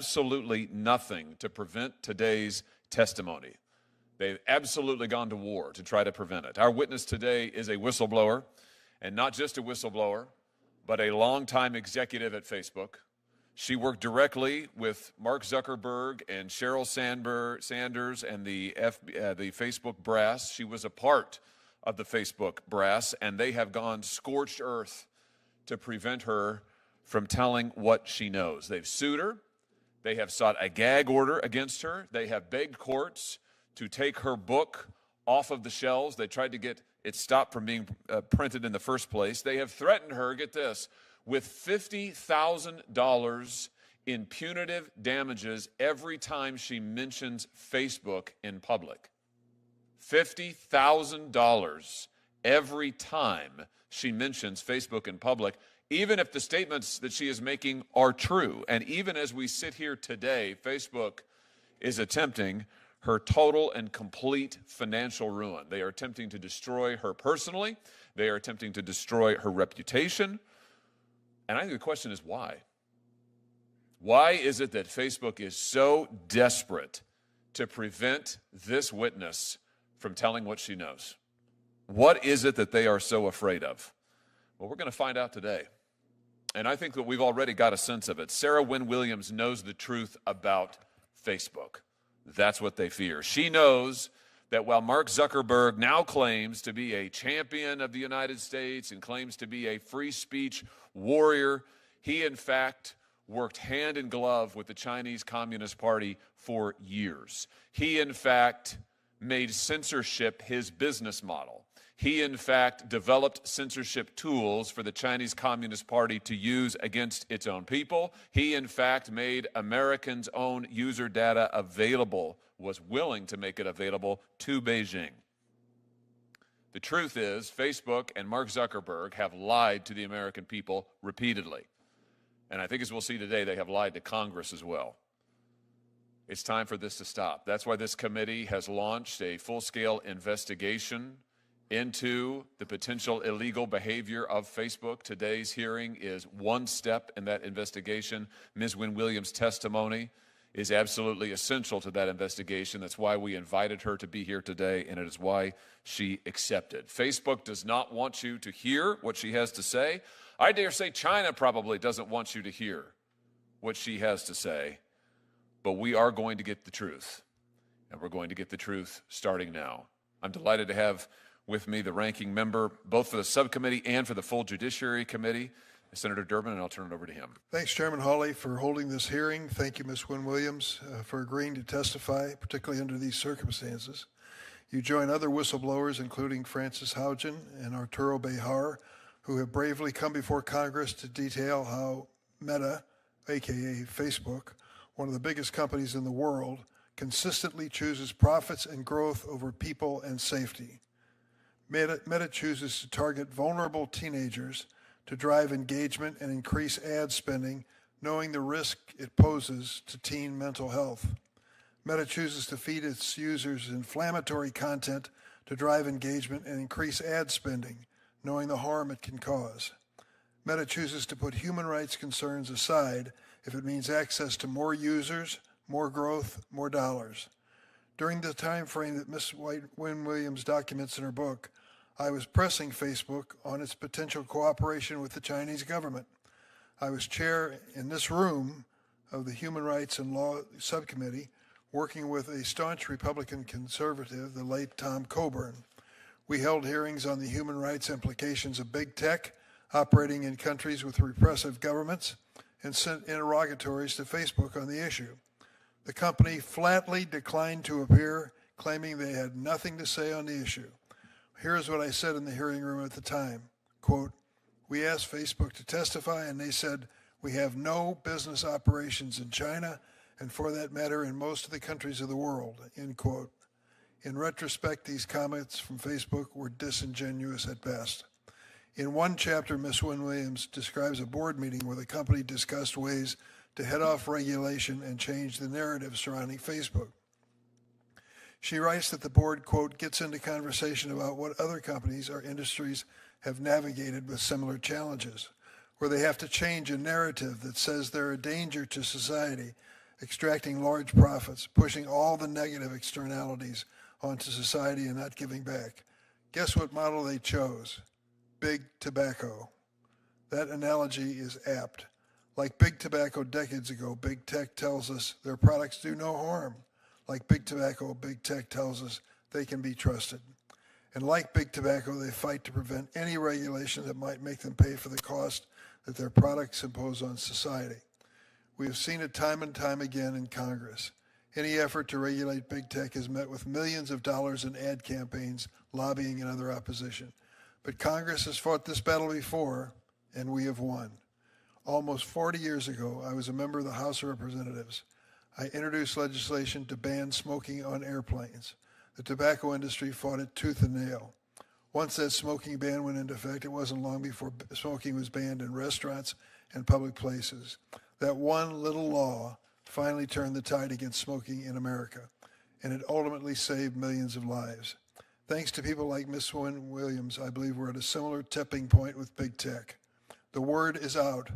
absolutely nothing to prevent today's testimony. They've absolutely gone to war to try to prevent it. Our witness today is a whistleblower, and not just a whistleblower, but a longtime executive at Facebook. She worked directly with Mark Zuckerberg and Sheryl Sanders and the Facebook brass. She was a part of the Facebook brass, and they have gone scorched earth to prevent her from telling what she knows. They've sued her. They have sought a gag order against her. They have begged courts to take her book off of the shelves. They tried to get it stopped from being printed in the first place. They have threatened her, get this, with $50,000 in punitive damages every time she mentions Facebook in public. $50,000 every time she mentions Facebook in public, even if the statements that she is making are true. And even as we sit here today, Facebook is attempting her total and complete financial ruin. They are attempting to destroy her personally. They are attempting to destroy her reputation. And I think the question is why? Why is it that Facebook is so desperate to prevent this witness from telling what she knows? What is it that they are so afraid of? Well, we're going to find out today. And I think that we've already got a sense of it. Sarah Wynn-Williams knows the truth about Facebook. That's what they fear. She knows that while Mark Zuckerberg now claims to be a champion of the United States and claims to be a free speech warrior, he in fact worked hand in glove with the Chinese Communist Party for years. He in fact made censorship his business model. He in fact developed censorship tools for the Chinese Communist Party to use against its own people. He in fact made Americans' own user data available, was willing to make it available to Beijing. The truth is, Facebook and Mark Zuckerberg have lied to the American people repeatedly. And I think as we'll see today, they have lied to Congress as well. It's time for this to stop. That's why this committee has launched a full-scale investigation into the potential illegal behavior of Facebook. Today's hearing is one step in that investigation. Ms. Wynn-Williams' testimony is absolutely essential to that investigation. That's why we invited her to be here today, and it is why she accepted. Facebook does not want you to hear what she has to say. I dare say China probably doesn't want you to hear what she has to say, but we are going to get the truth, and we're going to get the truth starting now. I'm delighted to have with me the ranking member, both for the subcommittee and for the full Judiciary Committee, Senator Durbin, and I'll turn it over to him. Thanks, Chairman Hawley, for holding this hearing. Thank you, Ms. Wynn-Williams, for agreeing to testify, particularly under these circumstances. You join other whistleblowers, including Francis Haugen and Arturo Bejar, who have bravely come before Congress to detail how Meta, aka Facebook, one of the biggest companies in the world, consistently chooses profits and growth over people and safety. Meta chooses to target vulnerable teenagers to drive engagement and increase ad spending, knowing the risk it poses to teen mental health. Meta chooses to feed its users inflammatory content to drive engagement and increase ad spending, knowing the harm it can cause. Meta chooses to put human rights concerns aside if it means access to more users, more growth, more dollars. During the time frame that Ms. Wynn-Williams documents in her book, I was pressing Facebook on its potential cooperation with the Chinese government. I was chair in this room of the Human Rights and Law Subcommittee, working with a staunch Republican conservative, the late Tom Coburn. We held hearings on the human rights implications of big tech operating in countries with repressive governments and sent interrogatories to Facebook on the issue. The company flatly declined to appear, claiming they had nothing to say on the issue. Here's what I said in the hearing room at the time, quote, "We asked Facebook to testify and they said, we have no business operations in China and for that matter in most of the countries of the world," end quote. In retrospect, these comments from Facebook were disingenuous at best. In one chapter, Ms. Wynn-Williams describes a board meeting where the company discussed ways to head off regulation and change the narrative surrounding Facebook. She writes that the board, quote, "gets into conversation about what other companies or industries have navigated with similar challenges, where they have to change a narrative that says they're a danger to society extracting large profits, pushing all the negative externalities onto society and not giving back. Guess what model they chose? Big tobacco. That analogy is apt. Like big tobacco decades ago, big tech tells us their products do no harm. Like big tobacco, big tech tells us they can be trusted. And like big tobacco, they fight to prevent any regulation that might make them pay for the cost that their products impose on society. We have seen it time and time again in Congress. Any effort to regulate big tech is met with millions of dollars in ad campaigns, lobbying, and other opposition. But Congress has fought this battle before, and we have won. Almost 40 years ago, I was a member of the House of Representatives. I introduced legislation to ban smoking on airplanes. The tobacco industry fought it tooth and nail. Once that smoking ban went into effect, it wasn't long before smoking was banned in restaurants and public places. That one little law finally turned the tide against smoking in America, and it ultimately saved millions of lives. Thanks to people like Ms. Wynn-Williams, I believe we're at a similar tipping point with big tech. The word is out.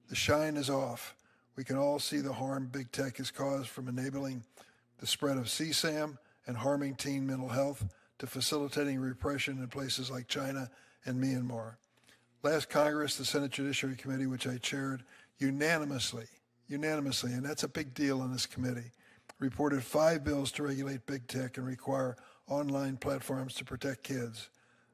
The shine is off. We can all see the harm big tech has caused, from enabling the spread of CSAM and harming teen mental health to facilitating repression in places like China and Myanmar. Last Congress, the Senate Judiciary Committee, which I chaired, unanimously, and that's a big deal in this committee, reported 5 bills to regulate big tech and require online platforms to protect kids.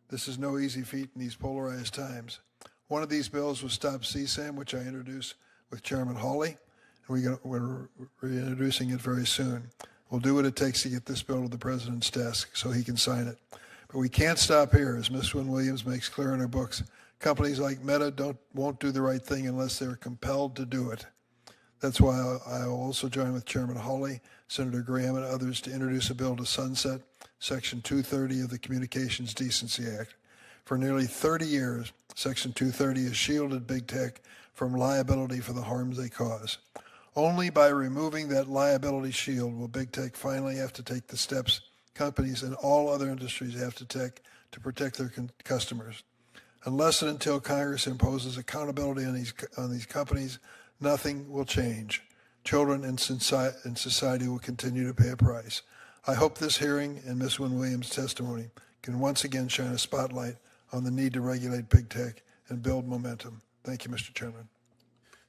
This is no easy feat in these polarized times. One of these bills was Stop CSAM, which I introduced with Chairman Hawley, and we're reintroducing it very soon. We'll do what it takes to get this bill to the president's desk so he can sign it. But we can't stop here. As Ms. Wynn-Williams makes clear in her books, companies like Meta won't do the right thing unless they're compelled to do it. That's why I'll also join with Chairman Hawley, Senator Graham, and others to introduce a bill to sunset Section 230 of the Communications Decency Act. For nearly 30 years, Section 230 has shielded big tech from liability for the harms they cause. Only by removing that liability shield will big tech finally have to take the steps companies and all other industries have to take to protect their customers. Unless and until Congress imposes accountability on these companies, nothing will change. Children and society will continue to pay a price. I hope this hearing and Ms. Wynn-Williams' testimony can once again shine a spotlight on the need to regulate big tech and build momentum. Thank you, Mr. Chairman.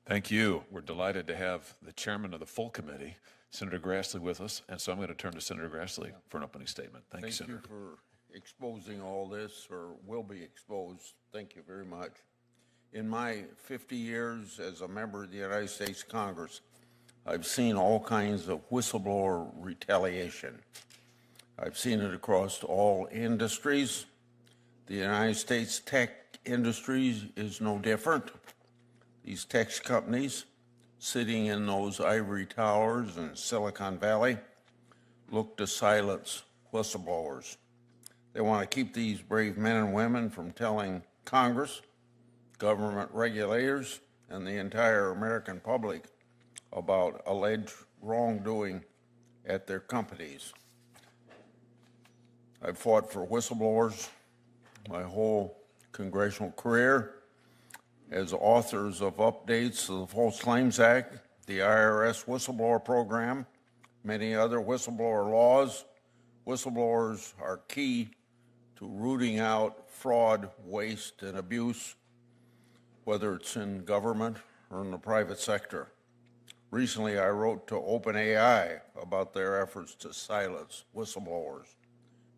Thank you. We're delighted to have the chairman of the full committee, Senator Grassley, with us. And so I'm going to turn to Senator Grassley for an opening statement. Thank you, Senator. Thank you for exposing all this, or will be exposed. Thank you very much. In my 50 years as a member of the United States Congress, I've seen all kinds of whistleblower retaliation. I've seen it across all industries. The United States tech industry is no different. These tech companies sitting in those ivory towers in Silicon Valley look to silence whistleblowers. They want to keep these brave men and women from telling Congress, government regulators, and the entire American public about alleged wrongdoing at their companies. I've fought for whistleblowers my whole congressional career as authors of updates to the False Claims Act, the IRS whistleblower program, many other whistleblower laws. Whistleblowers are key to rooting out fraud, waste, and abuse, whether it's in government or in the private sector. Recently, I wrote to OpenAI about their efforts to silence whistleblowers.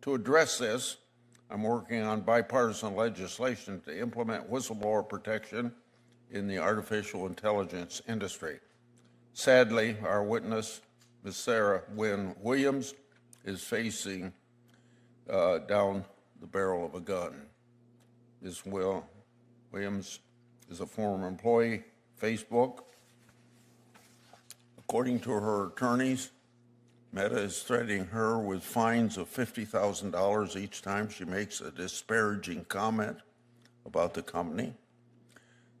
To address this, I'm working on bipartisan legislation to implement whistleblower protection in the artificial intelligence industry. Sadly, our witness, Ms. Sarah Wynn-Williams, is facing down the barrel of a gun. Ms. Williams is a former employee, Facebook. According to her attorneys, Meta is threatening her with fines of $50,000 each time she makes a disparaging comment about the company.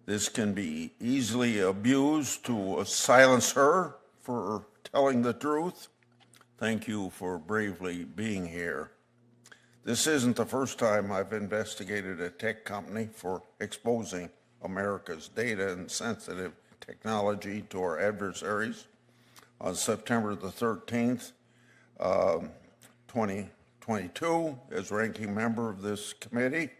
This can be easily abused to silence her for telling the truth. Thank you for bravely being here. This isn't the first time I've investigated a tech company for exposing America's data and sensitive technology to our adversaries. on September the 13th, 2022, as ranking member of this committee.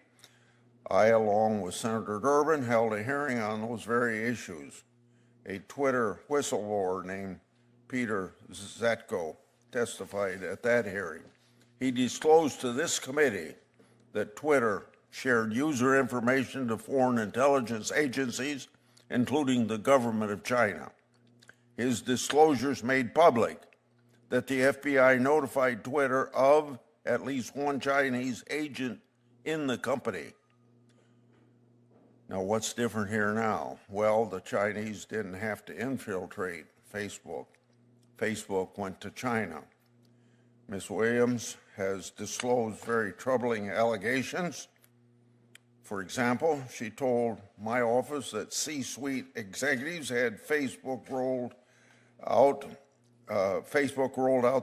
I, along with Senator Durbin, held a hearing on those very issues. A Twitter whistleblower named Peter Zatko testified at that hearing. He disclosed to this committee that Twitter shared user information to foreign intelligence agencies, including the government of China. His disclosures made public that the FBI notified Twitter of at least one Chinese agent in the company. Now, what's different here now? Well, the Chinese didn't have to infiltrate Facebook. Facebook went to China. Ms. Williams has disclosed very troubling allegations. For example, she told my office that C-suite executives had Facebook rolled out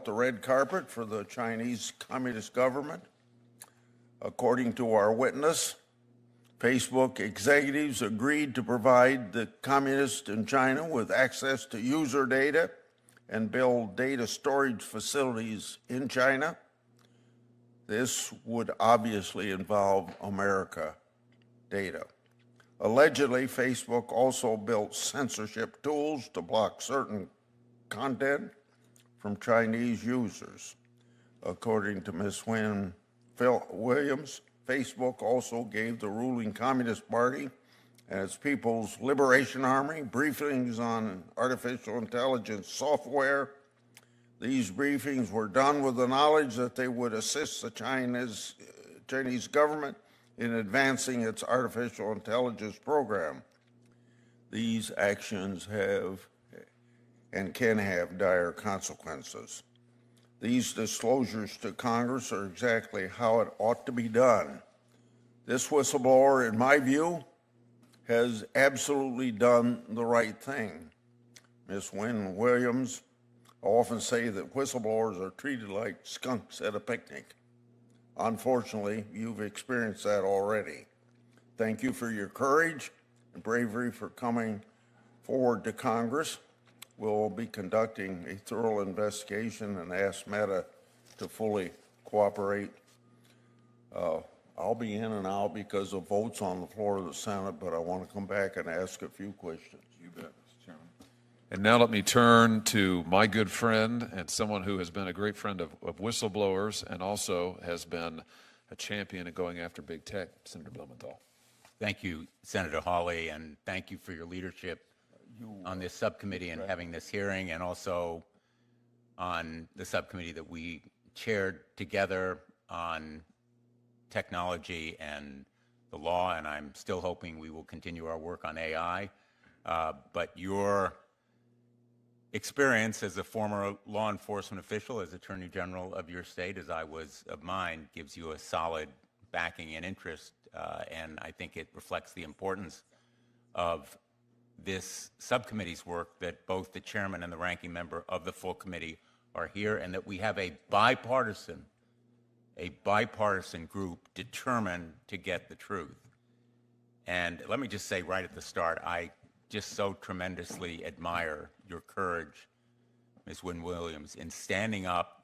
the red carpet for the Chinese Communist government. According to our witness, Facebook executives agreed to provide the communists in China with access to user data and build data storage facilities in China. This would obviously involve America data. Allegedly, Facebook also built censorship tools to block certain content from Chinese users. According to Ms. Wynn-Williams, Facebook also gave the ruling Communist Party and its People's Liberation Army briefings on artificial intelligence software. These briefings were done with the knowledge that they would assist the Chinese government in advancing its artificial intelligence program. These actions have and can have dire consequences. These disclosures to Congress are exactly how it ought to be done. This whistleblower, in my view, has absolutely done the right thing. Ms. Wynn-Williams, I often say that whistleblowers are treated like skunks at a picnic. Unfortunately, you've experienced that already. Thank you for your courage and bravery for coming forward to Congress. We'll be conducting a thorough investigation and ask Meta to fully cooperate. I'll be in and out because of votes on the floor of the Senate, but I want to come back and ask a few questions. You bet, Mr. Chairman. And now let me turn to my good friend and someone who has been a great friend of whistleblowers and also has been a champion of going after big tech, Senator Blumenthal. Thank you, Senator Hawley, and thank you for your leadership on this subcommittee and having this hearing, and also on the subcommittee that we chaired together on technology and the law, and I'm still hoping we will continue our work on AI. But your experience as a former law enforcement official, as Attorney General of your state, as I was of mine, gives you a solid backing and interest, and I think it reflects the importance of this subcommittee's work, that both the chairman and the ranking member of the full committee are here, and that we have a bipartisan group determined to get the truth. And let me just say right at the start, I just so tremendously admire your courage, Ms. Wynn-Williams, in standing up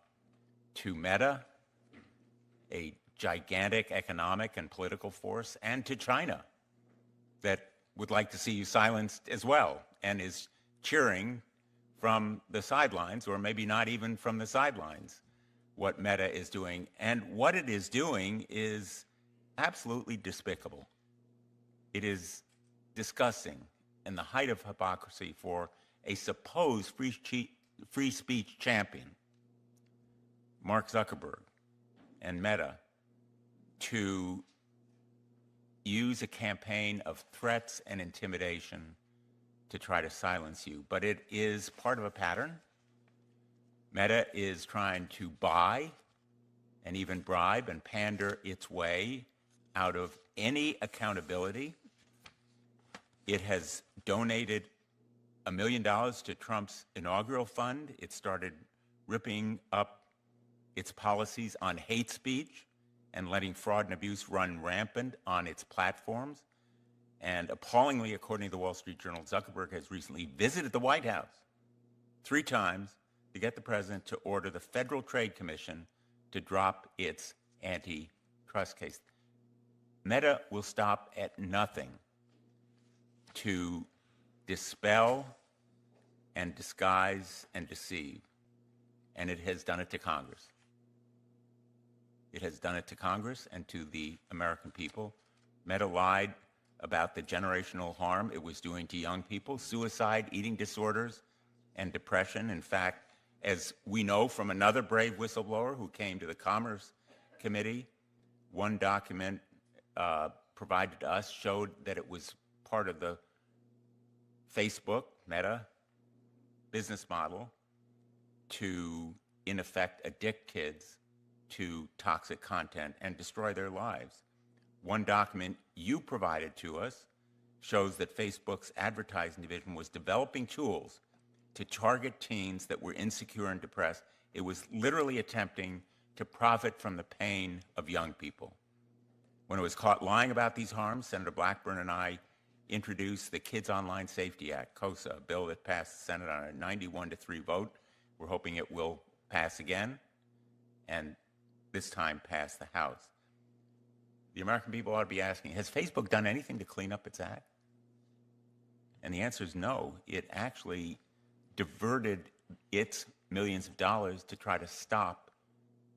to Meta, a gigantic economic and political force, and to China, that would like to see you silenced as well, and is cheering from the sidelines, or maybe not even from the sidelines, what Meta is doing. And what it is doing is absolutely despicable. It is disgusting and the height of hypocrisy for a supposed free speech champion, Mark Zuckerberg and Meta, to use a campaign of threats and intimidation to try to silence you. But it is part of a pattern. Meta is trying to buy and even bribe and pander its way out of any accountability. It has donated $1 million to Trump's inaugural fund. It started ripping up its policies on hate speech and letting fraud and abuse run rampant on its platforms. And appallingly, according to the Wall Street Journal, Zuckerberg has recently visited the White House 3 times to get the president to order the Federal Trade Commission to drop its antitrust case. Meta will stop at nothing to dispel and disguise and deceive, and it has done it to Congress. It has done it to Congress and to the American people. Meta lied about the generational harm it was doing to young people, suicide, eating disorders, and depression. In fact, as we know from another brave whistleblower who came to the Commerce Committee, one document provided to us showed that it was part of the Facebook, Meta, business model to, in effect, addict kids to toxic content and destroy their lives. One document you provided to us shows that Facebook's advertising division was developing tools to target teens that were insecure and depressed. It was literally attempting to profit from the pain of young people. When it was caught lying about these harms, Senator Blackburn and I introduced the Kids Online Safety Act, KOSA, a bill that passed the Senate on a 91-3 vote. We're hoping it will pass again, and this time pass the House. The American people ought to be asking, has Facebook done anything to clean up its act? And the answer is no. It actually diverted its millions of dollars to try to stop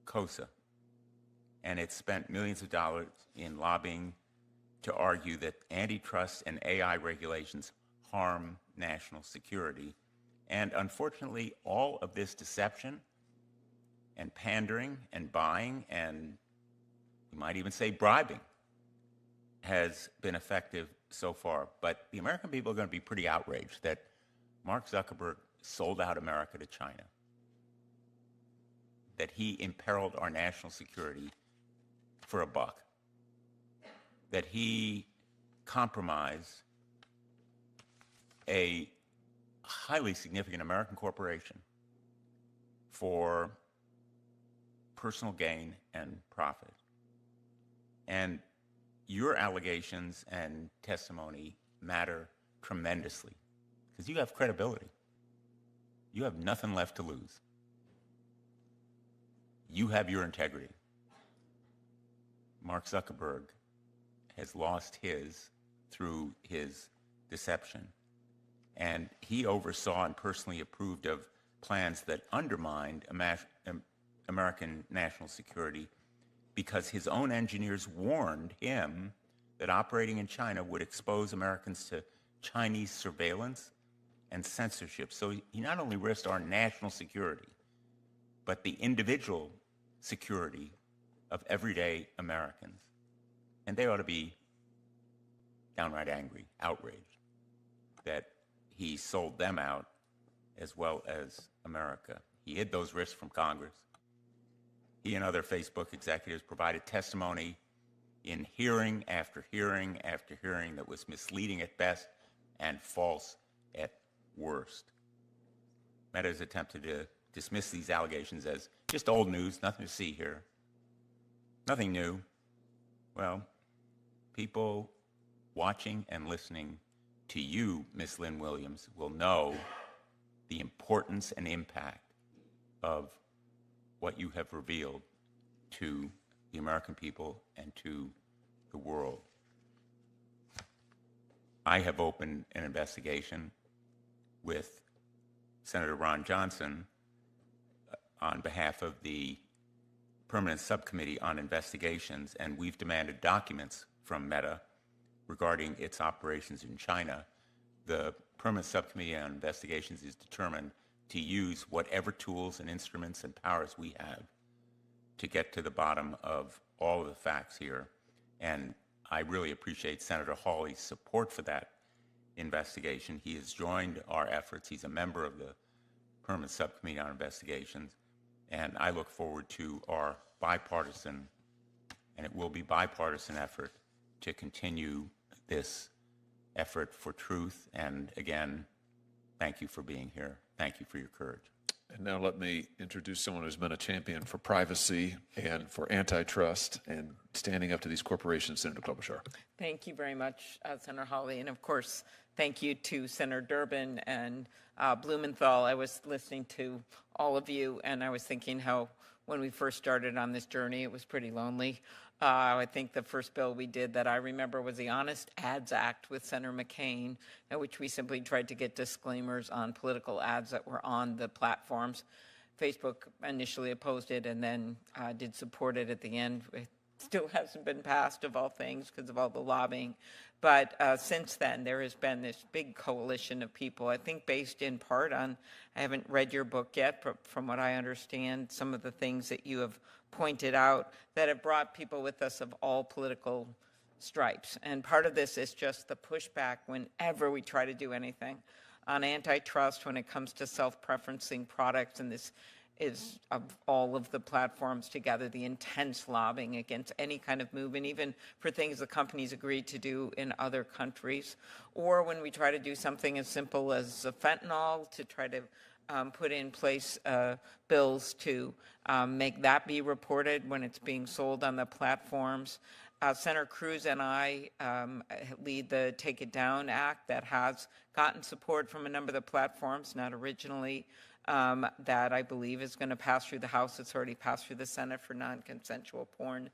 KOSA. And it spent millions of dollars in lobbying to argue that antitrust and AI regulations harm national security. And unfortunately, all of this deception and pandering and buying and you might even say bribing has been effective so far. But the American people are going to be pretty outraged that Mark Zuckerberg sold out America to China, that he imperiled our national security for a buck, that he compromised a highly significant American corporation for personal gain and profit. And your allegations and testimony matter tremendously because you have credibility. You have nothing left to lose. You have your integrity. Mark Zuckerberg has lost his through his deception. And he oversaw and personally approved of plans that undermined American national security because his own engineers warned him that operating in China would expose Americans to Chinese surveillance and censorship. So he not only risked our national security, but the individual security of everyday Americans. And they ought to be downright angry, outraged that he sold them out as well as America. He hid those risks from Congress. He and other Facebook executives provided testimony in hearing after hearing after hearing that was misleading at best and false at worst. Meta has attempted to dismiss these allegations as just old news, nothing to see here, nothing new. Well, people watching and listening to you, Ms. Wynn-Williams, will know the importance and impact of what you have revealed to the American people and to the world. I have opened an investigation with Senator Ron Johnson on behalf of the Permanent Subcommittee on Investigations, and we've demanded documents from Meta regarding its operations in China. The Permanent Subcommittee on Investigations is determined to use whatever tools and instruments and powers we have to get to the bottom of all of the facts here. And I really appreciate Senator Hawley's support for that investigation. He has joined our efforts. He's a member of the Permanent Subcommittee on Investigations. And I look forward to our bipartisan, and it will be bipartisan effort to continue this effort for truth. And again, thank you for being here. Thank you for your courage. And now let me introduce someone who's been a champion for privacy and for antitrust and standing up to these corporations, Senator Klobuchar. Thank you very much, Senator Hawley. And of course, thank you to Senator Durbin and Blumenthal. I was listening to all of you, and I was thinking how when we first started on this journey, it was pretty lonely. I think the first bill we did that I remember was the Honest Ads Act with Senator McCain, in which we simply tried to get disclaimers on political ads that were on the platforms. Facebook initially opposed it and then did support it at the end. It still hasn't been passed, of all things, because of all the lobbying. But since then, there has been this big coalition of people, I think based in part on, I haven't read your book yet, but from what I understand, some of the things that you have pointed out that have brought people with us of all political stripes. And part of this is just the pushback whenever we try to do anything on antitrust when it comes to self-preferencing products, and this is of all of the platforms together, the intense lobbying against any kind of movement, even for things the companies agreed to do in other countries, or when we try to do something as simple as fentanyl to try to put in place bills to make that be reported when it's being sold on the platforms. Senator Cruz and I lead the Take It Down Act that has gotten support from a number of the platforms, not originally, that I believe is going to pass through the House. It's already passed through the Senate for non-consensual porn,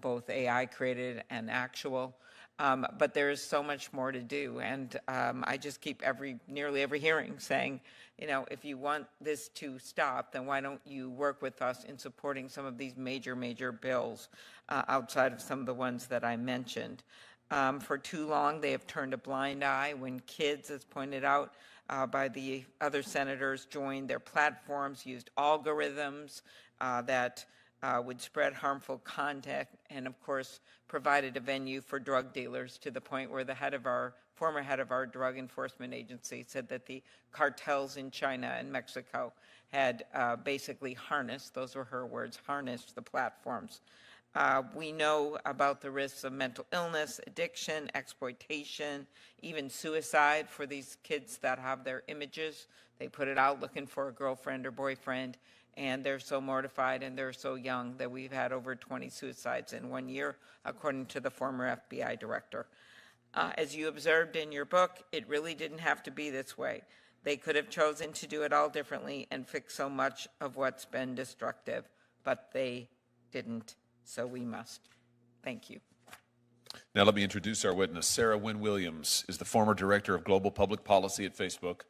both AI created and actual. But there is so much more to do, and I just keep nearly every hearing saying, you know, if you want this to stop, then why don't you work with us in supporting some of these major bills outside of some of the ones that I mentioned. For too long, they have turned a blind eye when kids, as pointed out by the other senators, joined their platforms, used algorithms that would spread harmful content, and of course provided a venue for drug dealers, to the point where the former head of our drug enforcement agency said that the cartels in China and Mexico had basically harnessed, those were her words, harnessed the platforms. We know about the risks of mental illness, addiction, exploitation, even suicide for these kids that have their images. They put it out looking for a girlfriend or boyfriend, and they're so mortified and they're so young that we've had over 20 suicides in 1 year, according to the former FBI director. As you observed in your book, it really didn't have to be this way. They could have chosen to do it all differently and fix so much of what's been destructive, but they didn't, so we must. Thank you. Now let me introduce our witness. Sarah Wynn-Williams is the former director of global public policy at Facebook.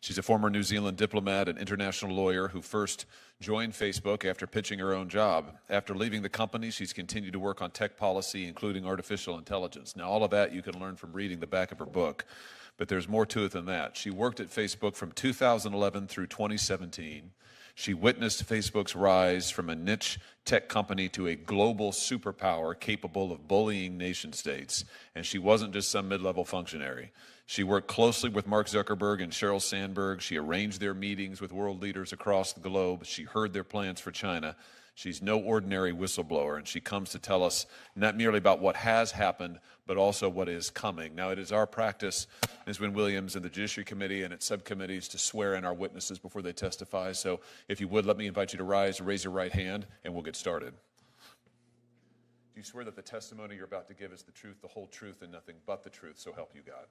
She's a former New Zealand diplomat and international lawyer who first joined Facebook after pitching her own job. After leaving the company, she's continued to work on tech policy, including artificial intelligence. Now, all of that you can learn from reading the back of her book, but there's more to it than that. She worked at Facebook from 2011 through 2017. She witnessed Facebook's rise from a niche tech company to a global superpower capable of bullying nation states. And she wasn't just some mid-level functionary. She worked closely with Mark Zuckerberg and Sheryl Sandberg. She arranged their meetings with world leaders across the globe. She heard their plans for China. She's no ordinary whistleblower, and she comes to tell us not merely about what has happened, but also what is coming. Now, it is our practice, Ms. Wynn-Williams, and the Judiciary Committee and its subcommittees to swear in our witnesses before they testify. So if you would, let me invite you to rise and raise your right hand, and we'll get started. Do you swear that the testimony you're about to give is the truth, the whole truth, and nothing but the truth, so help you God?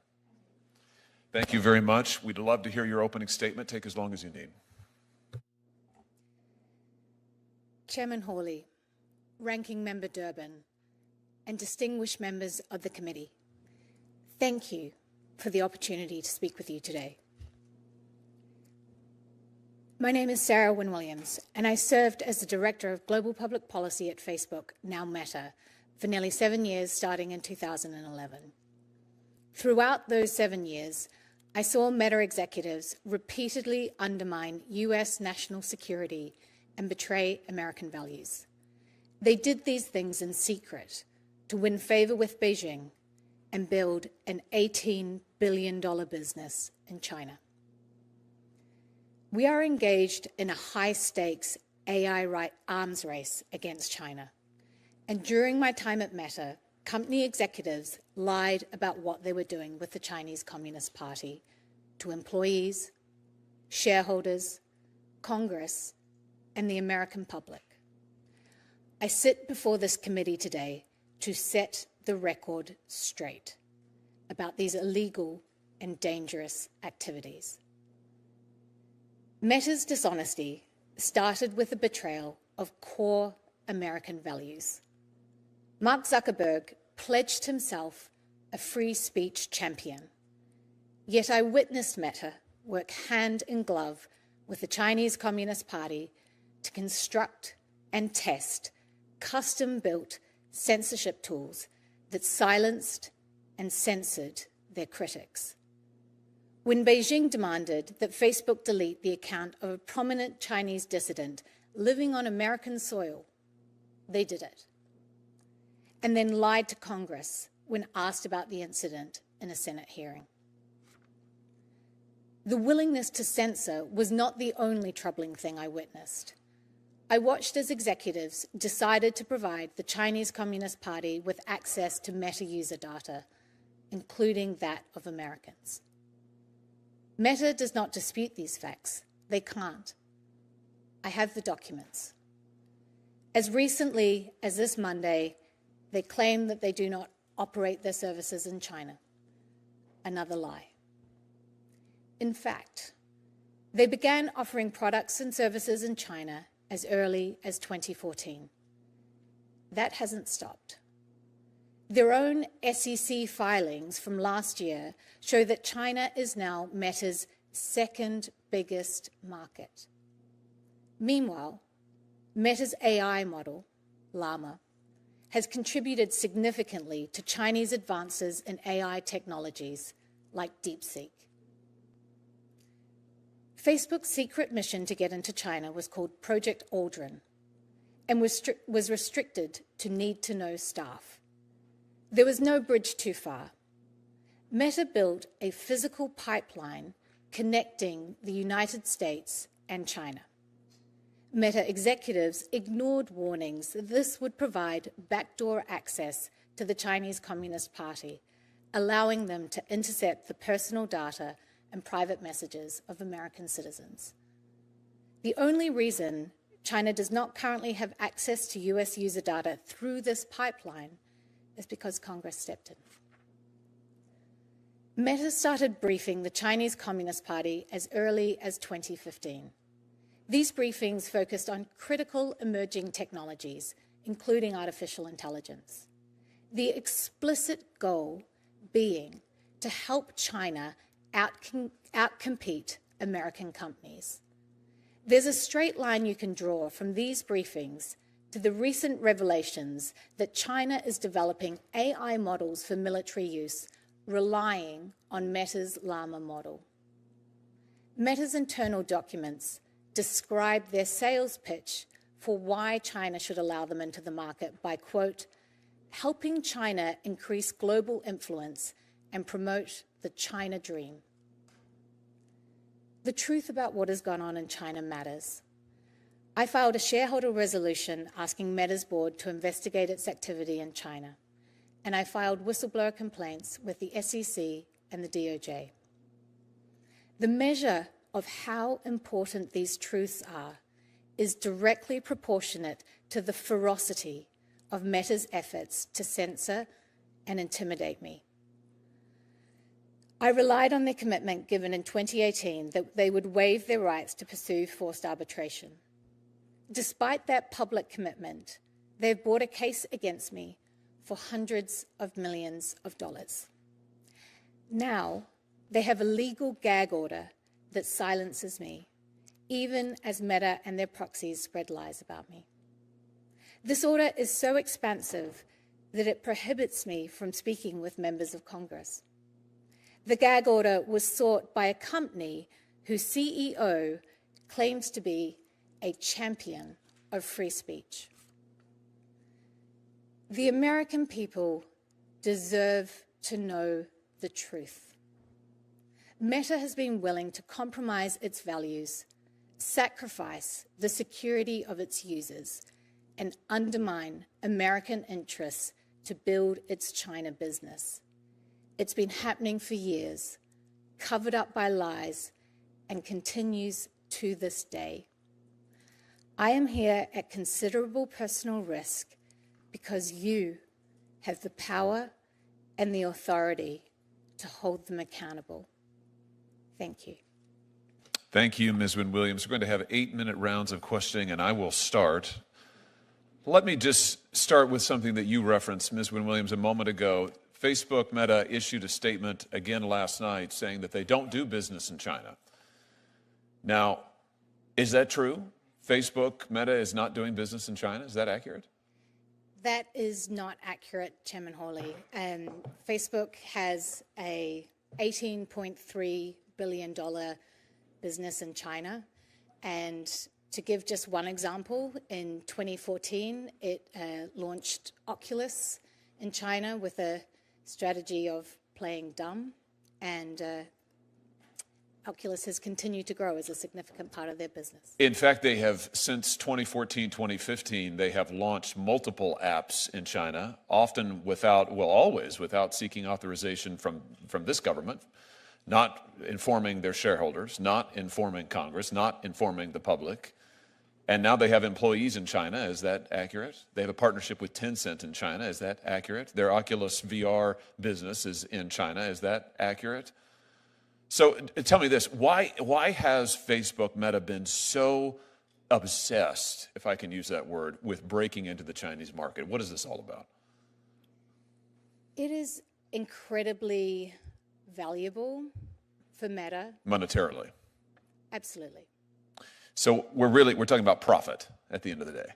Thank you very much. We'd love to hear your opening statement. Take as long as you need. Chairman Hawley, Ranking Member Durbin, and distinguished members of the committee, thank you for the opportunity to speak with you today. My name is Sarah Wynn-Williams, and I served as the Director of Global Public Policy at Facebook, now Meta, for nearly 7 years, starting in 2011. Throughout those 7 years, I saw Meta executives repeatedly undermine U.S. national security and betray American values. They did these things in secret to win favor with Beijing and build an $18 billion business in China. We are engaged in a high-stakes AI arms race against China. And during my time at Meta, company executives lied about what they were doing with the Chinese Communist Party to employees, shareholders, Congress, and the American public. I sit before this committee today to set the record straight about these illegal and dangerous activities. Meta's dishonesty started with the betrayal of core American values. Mark Zuckerberg pledged himself a free speech champion. Yet I witnessed Meta work hand in glove with the Chinese Communist Party to construct and test custom-built censorship tools that silenced and censored their critics. When Beijing demanded that Facebook delete the account of a prominent Chinese dissident living on American soil, they did it, and then lied to Congress when asked about the incident in a Senate hearing. The willingness to censor was not the only troubling thing I witnessed. I watched as executives decided to provide the Chinese Communist Party with access to Meta user data, including that of Americans. Meta does not dispute these facts. They can't. I have the documents. As recently as this Monday, they claim that they do not operate their services in China. Another lie. In fact, they began offering products and services in China as early as 2014. That hasn't stopped. Their own SEC filings from last year show that China is now Meta's second biggest market. Meanwhile, Meta's AI model, Llama, has contributed significantly to Chinese advances in AI technologies like DeepSeek. Facebook's secret mission to get into China was called Project Aldrin and was restricted to need-to-know staff. There was no bridge too far. Meta built a physical pipeline connecting the United States and China. Meta executives ignored warnings that this would provide backdoor access to the Chinese Communist Party, allowing them to intercept the personal data and private messages of American citizens. The only reason China does not currently have access to US user data through this pipeline is because Congress stepped in. Meta started briefing the Chinese Communist Party as early as 2015. These briefings focused on critical emerging technologies, including artificial intelligence. The explicit goal being to help China outcompete American companies. There's a straight line you can draw from these briefings to the recent revelations that China is developing AI models for military use, relying on Meta's Llama model. Meta's internal documents describe their sales pitch for why China should allow them into the market by, quote, helping China increase global influence and promote the China dream. The truth about what has gone on in China matters. I filed a shareholder resolution asking Meta's board to investigate its activity in China, and I filed whistleblower complaints with the SEC and the DOJ. The measure of how important these truths are is directly proportionate to the ferocity of Meta's efforts to censor and intimidate me. I relied on their commitment given in 2018 that they would waive their rights to pursue forced arbitration. Despite that public commitment, they've brought a case against me for hundreds of millions of dollars. Now, they have a legal gag order that silences me, even as Meta and their proxies spread lies about me. This order is so expansive that it prohibits me from speaking with members of Congress. The gag order was sought by a company whose CEO claims to be a champion of free speech. The American people deserve to know the truth. Meta has been willing to compromise its values, sacrifice the security of its users, and undermine American interests to build its China business. It's been happening for years, covered up by lies, and continues to this day. I am here at considerable personal risk because you have the power and the authority to hold them accountable. Thank you. Thank you, Ms. Wynn-Williams. We're going to have 8-minute rounds of questioning, and I will start. Let me just start with something that you referenced, Ms. Wynn-Williams, a moment ago. Facebook Meta issued a statement again last night saying that they don't do business in China. Now, is that true? Facebook Meta is not doing business in China? Is that accurate? That is not accurate, Chairman Hawley. Facebook has a $18.3 billion business in China. And to give just one example, in 2014, it launched Oculus in China with a strategy of playing dumb. And Oculus has continued to grow as a significant part of their business. In fact, they have, since 2014, 2015, they have launched multiple apps in China, often without, well, always without seeking authorization from this government, not informing their shareholders, not informing Congress, not informing the public. And now they have employees in China. Is that accurate? They have a partnership with Tencent in China. Is that accurate? Their Oculus VR business is in China. Is that accurate? So tell me this, why has Facebook Meta been so obsessed, if I can use that word, with breaking into the Chinese market? What is this all about? It is incredibly valuable for Meta. Monetarily. Absolutely. So we're talking about profit at the end of the day.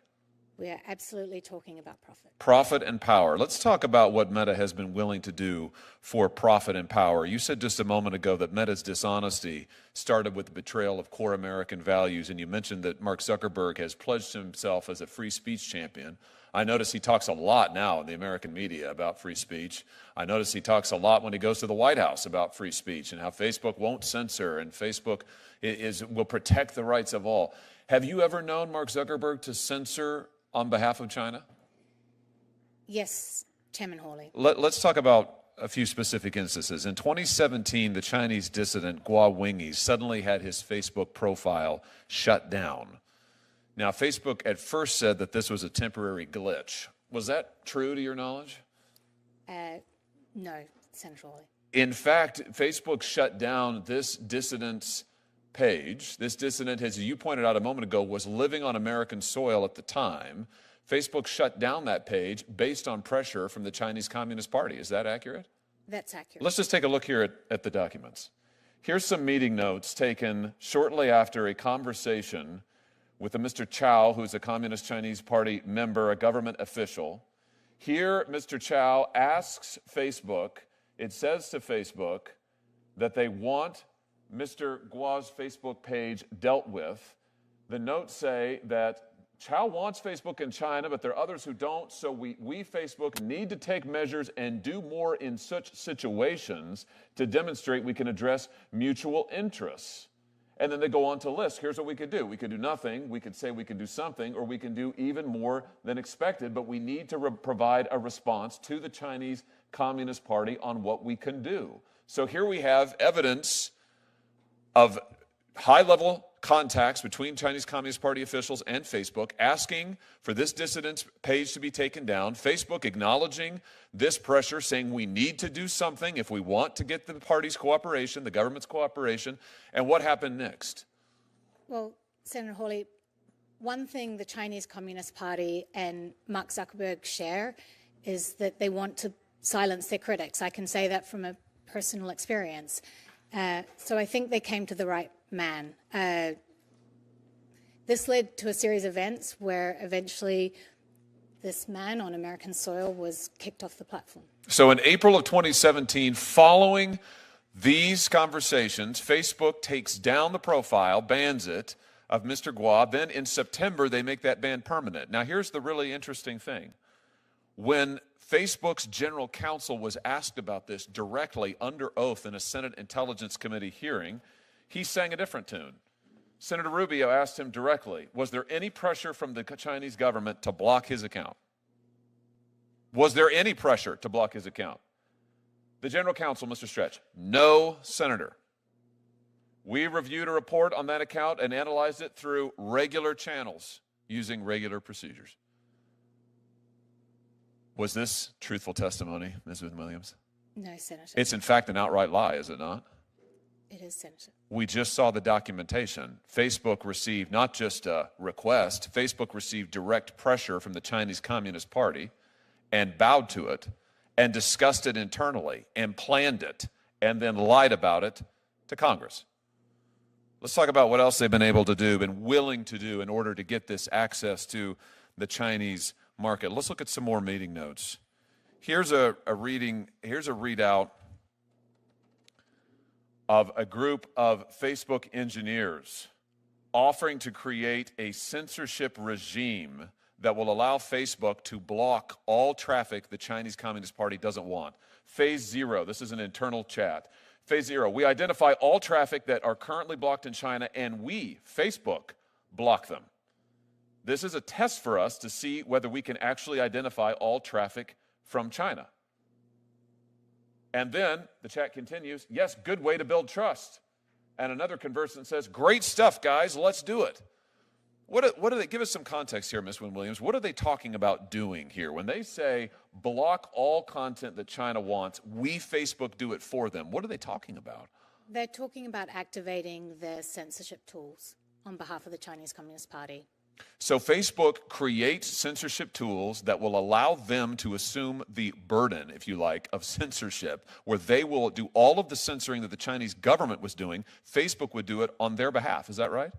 We are absolutely talking about profit. Profit and power. Let's talk about what Meta has been willing to do for profit and power. You said just a moment ago that Meta's dishonesty started with the betrayal of core American values, and you mentioned that Mark Zuckerberg has pledged himself as a free speech champion. I notice he talks a lot now in the American media about free speech. I notice he talks a lot when he goes to the White House about free speech and how Facebook won't censor and Facebook will protect the rights of all. Have you ever known Mark Zuckerberg to censor on behalf of China? Yes, Chairman Hawley. Let's talk about a few specific instances. In 2017, the Chinese dissident Guo Wingyi suddenly had his Facebook profile shut down. Now, Facebook at first said that this was a temporary glitch. Was that true to your knowledge? No, Senator Hawley. In fact, Facebook shut down this dissident's page. This dissident, as you pointed out a moment ago, was living on American soil at the time. Facebook shut down that page based on pressure from the Chinese Communist Party. Is that accurate? That's accurate. Let's just take a look here at the documents. Here's some meeting notes taken shortly after a conversation with a Mr. Chow, who's a Communist Chinese Party member, a government official. Here, Mr. Chow asks Facebook, it says to Facebook that they want Mr. Guo's Facebook page dealt with. The notes say that Chow wants Facebook in China, but there are others who don't, so we Facebook need to take measures and do more in such situations to demonstrate we can address mutual interests. And then they go on to list, here's what we could do. We could do nothing, we could say we could do something, or we can do even more than expected, but we need to provide a response to the Chinese Communist Party on what we can do. So here we have evidence of high-level contacts between Chinese Communist Party officials and Facebook asking for this dissident's page to be taken down, Facebook acknowledging this pressure, saying we need to do something if we want to get the party's cooperation, the government's cooperation. And what happened next? Well, Senator Hawley, one thing the Chinese Communist Party and Mark Zuckerberg share is that they want to silence their critics. I can say that from a personal experience. So I think they came to the right man. This led to a series of events where eventually this man on American soil was kicked off the platform. So in April of 2017, following these conversations, Facebook takes down the profile, bans it, of Mr. Guo. Then in September, they make that ban permanent. Now, here's the really interesting thing. When Facebook's general counsel was asked about this directly under oath in a Senate Intelligence Committee hearing, he sang a different tune. Senator Rubio asked him directly, was there any pressure from the Chinese government to block his account? Was there any pressure to block his account? The general counsel, Mr. Stretch, no, Senator. We reviewed a report on that account and analyzed it through regular channels. using regular procedures. Was this truthful testimony, Ms. Wynn-Williams? No, Senator. It's in fact an outright lie, is it not? It is, Senator. We just saw the documentation. Facebook received not just a request, Facebook received direct pressure from the Chinese Communist Party and bowed to it and discussed it internally and planned it and then lied about it to Congress. Let's talk about what else they've been able to do, been willing to do in order to get this access to the Chinese market. Let's look at some more meeting notes. Here's a readout of a group of Facebook engineers offering to create a censorship regime that will allow Facebook to block all traffic the Chinese Communist Party doesn't want. Phase 0, this is an internal chat. Phase 0, we identify all traffic that are currently blocked in China and we, Facebook, block them. This is a test for us to see whether we can actually identify all traffic from China. And then the chat continues, yes, good way to build trust. And another conversant says, great stuff, guys, let's do it. What do they, give us some context here, Ms. Wynn-Williams. What are they talking about doing here? When they say block all content that China wants, we, Facebook, do it for them. What are they talking about? They're talking about activating their censorship tools on behalf of the Chinese Communist Party. So Facebook creates censorship tools that will allow them to assume the burden, if you like, of censorship, where they will do all of the censoring that the Chinese government was doing. Facebook would do it on their behalf. Is that right?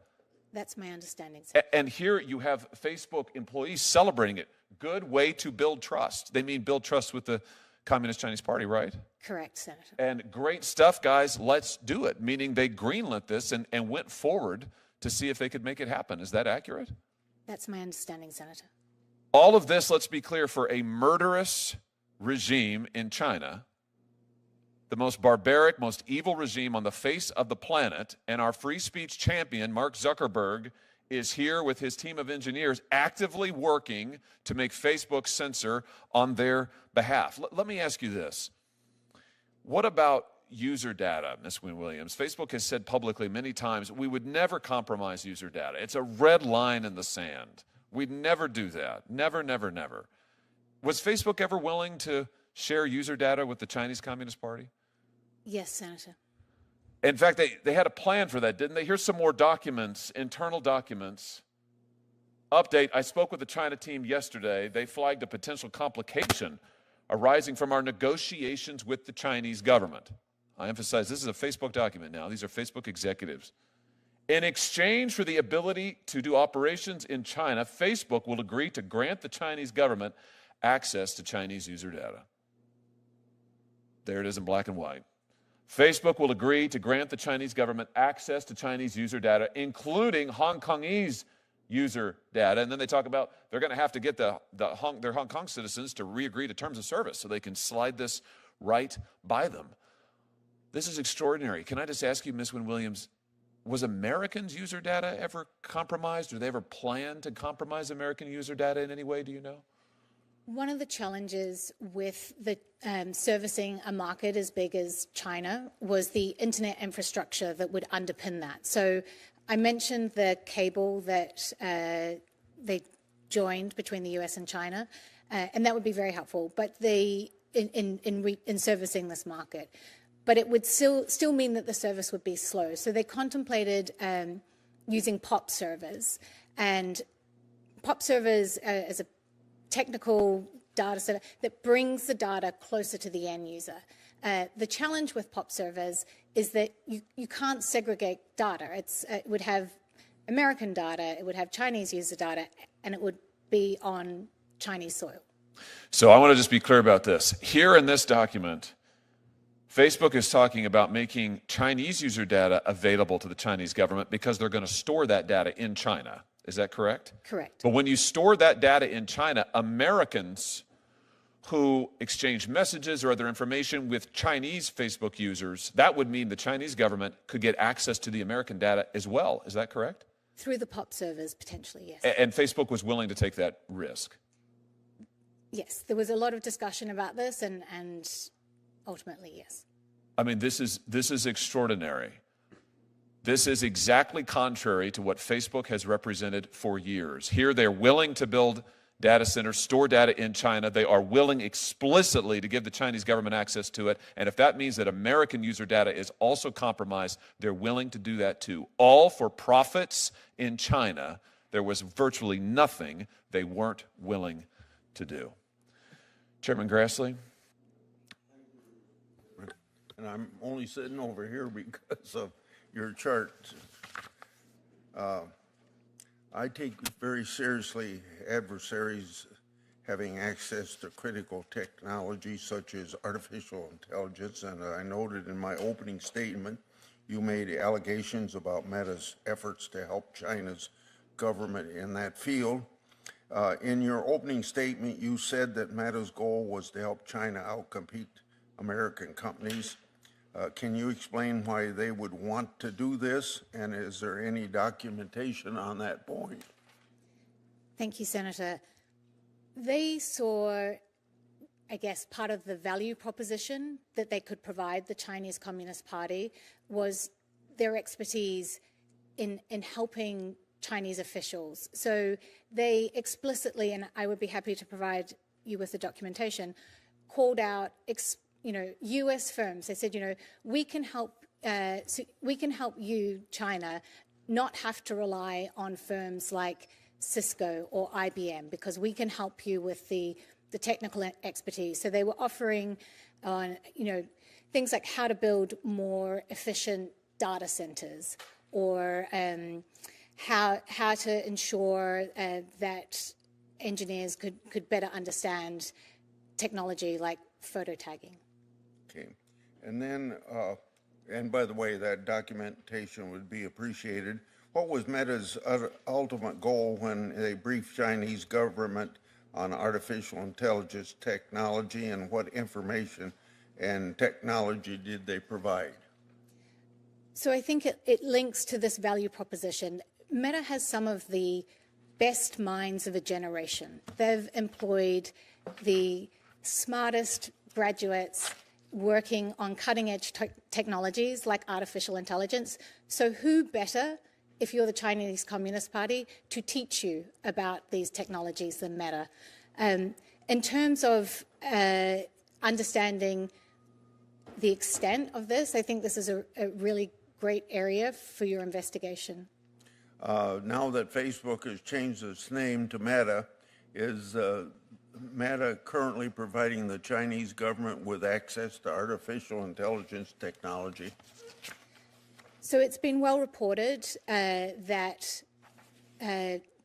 That's my understanding, sir. And here you have Facebook employees celebrating it. Good way to build trust. They mean build trust with the Communist Chinese Party, right? Correct, Senator. And great stuff, guys, let's do it. Meaning they greenlit this and went forward to see if they could make it happen. Is that accurate? That's my understanding, Senator. All of this, let's be clear, for a murderous regime in China, the most barbaric, most evil regime on the face of the planet, and our free speech champion, Mark Zuckerberg, is here with his team of engineers actively working to make Facebook censor on their behalf. Let me ask you this. What about user data, Ms. Wynn-Williams? Facebook has said publicly many times, we would never compromise user data. It's a red line in the sand. We'd never do that. Never, never, never. Was Facebook ever willing to share user data with the Chinese Communist Party? Yes, Senator. In fact, they had a plan for that, didn't they? Here's some more documents, internal documents. Update, I spoke with the China team yesterday. They flagged a potential complication arising from our negotiations with the Chinese government. I emphasize this is a Facebook document now. These are Facebook executives. In exchange for the ability to do operations in China, Facebook will agree to grant the Chinese government access to Chinese user data. There it is in black and white. Facebook will agree to grant the Chinese government access to Chinese user data, including Hong Kongese user data. And then they talk about they're going to have to get their Hong Kong citizens to re-agree to terms of service so they can slide this right by them. This is extraordinary. Can I just ask you, Ms. Wynn-Williams, was Americans' user data ever compromised? Or they ever plan to compromise American user data in any way? Do you know? One of the challenges with the servicing a market as big as China was the internet infrastructure that would underpin that. So I mentioned the cable that they joined between the US and China, and that would be very helpful. But in servicing this market, but it would still mean that the service would be slow. So they contemplated using POP servers, and POP servers as a technical data center that brings the data closer to the end user. The challenge with POP servers is that you can't segregate data. It would have American data, it would have Chinese user data, and it would be on Chinese soil. So I want to just be clear about this. Here in this document, Facebook is talking about making Chinese user data available to the Chinese government because they're going to store that data in China. Is that correct? Correct. But when you store that data in China, Americans who exchange messages or other information with Chinese Facebook users, that would mean the Chinese government could get access to the American data as well. Is that correct? Through the POP servers, potentially, yes. And Facebook was willing to take that risk? Yes, there was a lot of discussion about this, and ultimately, yes. I mean, this is extraordinary. This is exactly contrary to what Facebook has represented for years. Here, they're willing to build data centers, store data in China. They are willing explicitly to give the Chinese government access to it. And if that means that American user data is also compromised, they're willing to do that too. All for profits in China. There was virtually nothing they weren't willing to do. Chairman Grassley? And I'm only sitting over here because of your chart. I take very seriously adversaries having access to critical technology such as artificial intelligence, and I noted in my opening statement you made allegations about Meta's efforts to help China's government in that field. In your opening statement, you said that Meta's goal was to help China outcompete American companies. Can you explain why they would want to do this, and is there any documentation on that point? Thank you, Senator. They saw, I guess, part of the value proposition that they could provide the Chinese Communist Party was their expertise in helping Chinese officials. So they explicitly, and I would be happy to provide you with the documentation, called out U.S. firms. They said, we can help you, China, not have to rely on firms like Cisco or IBM because we can help you with the technical expertise. So they were offering on, things like how to build more efficient data centers or how to ensure that engineers could better understand technology like photo tagging. Okay. And then, and by the way, that documentation would be appreciated. What was Meta's ultimate goal when they briefed Chinese government on artificial intelligence technology, and what information and technology did they provide? So I think it links to this value proposition. Meta has some of the best minds of a generation. They've employed the smartest graduates working on cutting-edge technologies like artificial intelligence. So who better, if you're the Chinese Communist Party, to teach you about these technologies than Meta? In terms of understanding the extent of this, I think this is a really great area for your investigation. Now that Facebook has changed its name to Meta, is Meta currently providing the Chinese government with access to artificial intelligence technology? So it's been well reported that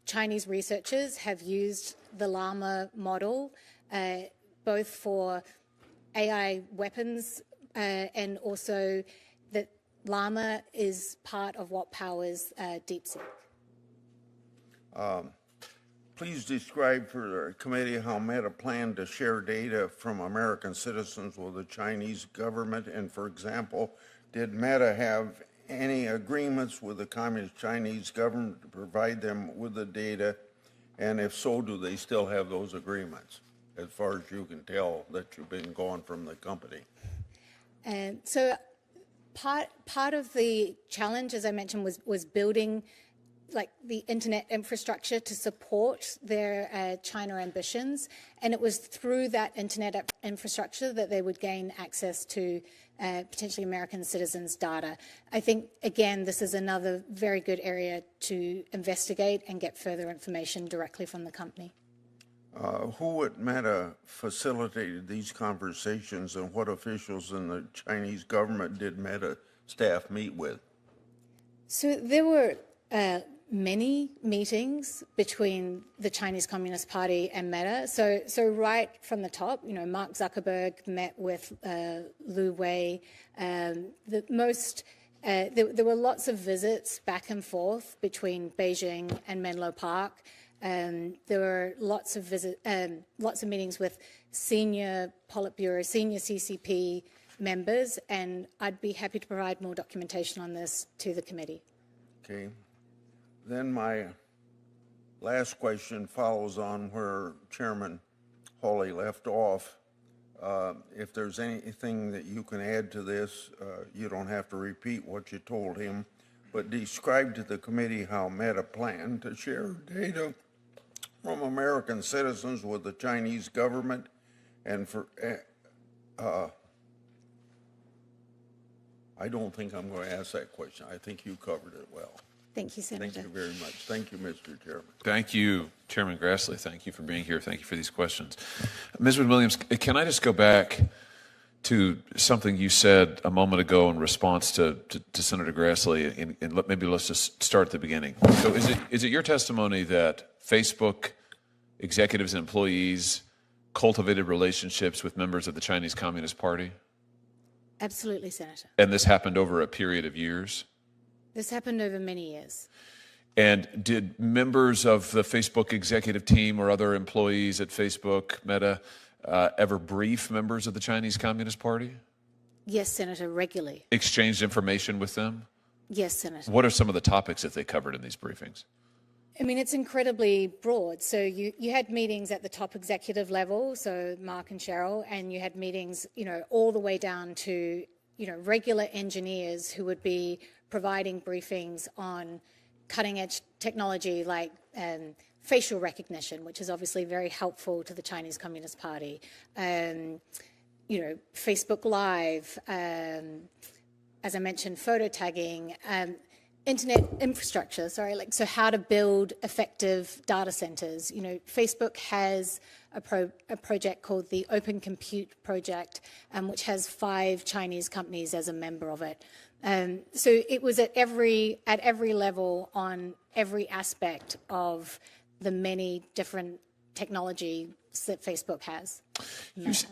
Chinese researchers have used the Llama model both for AI weapons and also that Llama is part of what powers DeepSeek. Please describe for the committee how Meta planned to share data from American citizens with the Chinese government, and for example, did Meta have any agreements with the Communist Chinese government to provide them with the data, and if so, do they still have those agreements, as far as you can tell that you've been gone from the company? So part of the challenge, as I mentioned, was building like the internet infrastructure to support their China ambitions. And it was through that internet infrastructure that they would gain access to potentially American citizens' data. I think, again, this is another very good area to investigate and get further information directly from the company. Who at Meta facilitated these conversations, and what officials in the Chinese government did Meta staff meet with? So there were many meetings between the Chinese Communist Party and Meta. So right from the top, Mark Zuckerberg met with Lu Wei. There were lots of visits back and forth between Beijing and Menlo Park. There were lots of meetings with senior Politburo, senior CCP members, and I'd be happy to provide more documentation on this to the committee. Okay. Then my last question follows on where Chairman Hawley left off. If there's anything that you can add to this, you don't have to repeat what you told him, but describe to the committee how Meta planned to share data from American citizens with the Chinese government and for I don't think I'm going to ask that question. I think you covered it well. Thank you, Senator. Thank you very much. Thank you, Mr. Chairman. Thank you, Chairman Grassley. Thank you for being here. Thank you for these questions. Ms. Wynn-Williams, can I just go back to something you said a moment ago in response to Senator Grassley, and maybe let's just start at the beginning. So is it your testimony that Facebook executives and employees cultivated relationships with members of the Chinese Communist Party? Absolutely, Senator. And this happened over a period of years? This happened over many years. And did members of the Facebook executive team or other employees at Facebook, Meta, ever brief members of the Chinese Communist Party? Yes, Senator, regularly. Exchanged information with them? Yes, Senator. What are some of the topics that they covered in these briefings? I mean, it's incredibly broad. So you had meetings at the top executive level, so Mark and Cheryl, and you had meetings, all the way down to, regular engineers who would be providing briefings on cutting-edge technology like facial recognition, which is obviously very helpful to the Chinese Communist Party. Facebook Live, as I mentioned, photo tagging, internet infrastructure, so how to build effective data centers. Facebook has a project called the Open Compute Project, which has 5 Chinese companies as a member of it. So it was at every level on every aspect of the many different technology that Facebook has.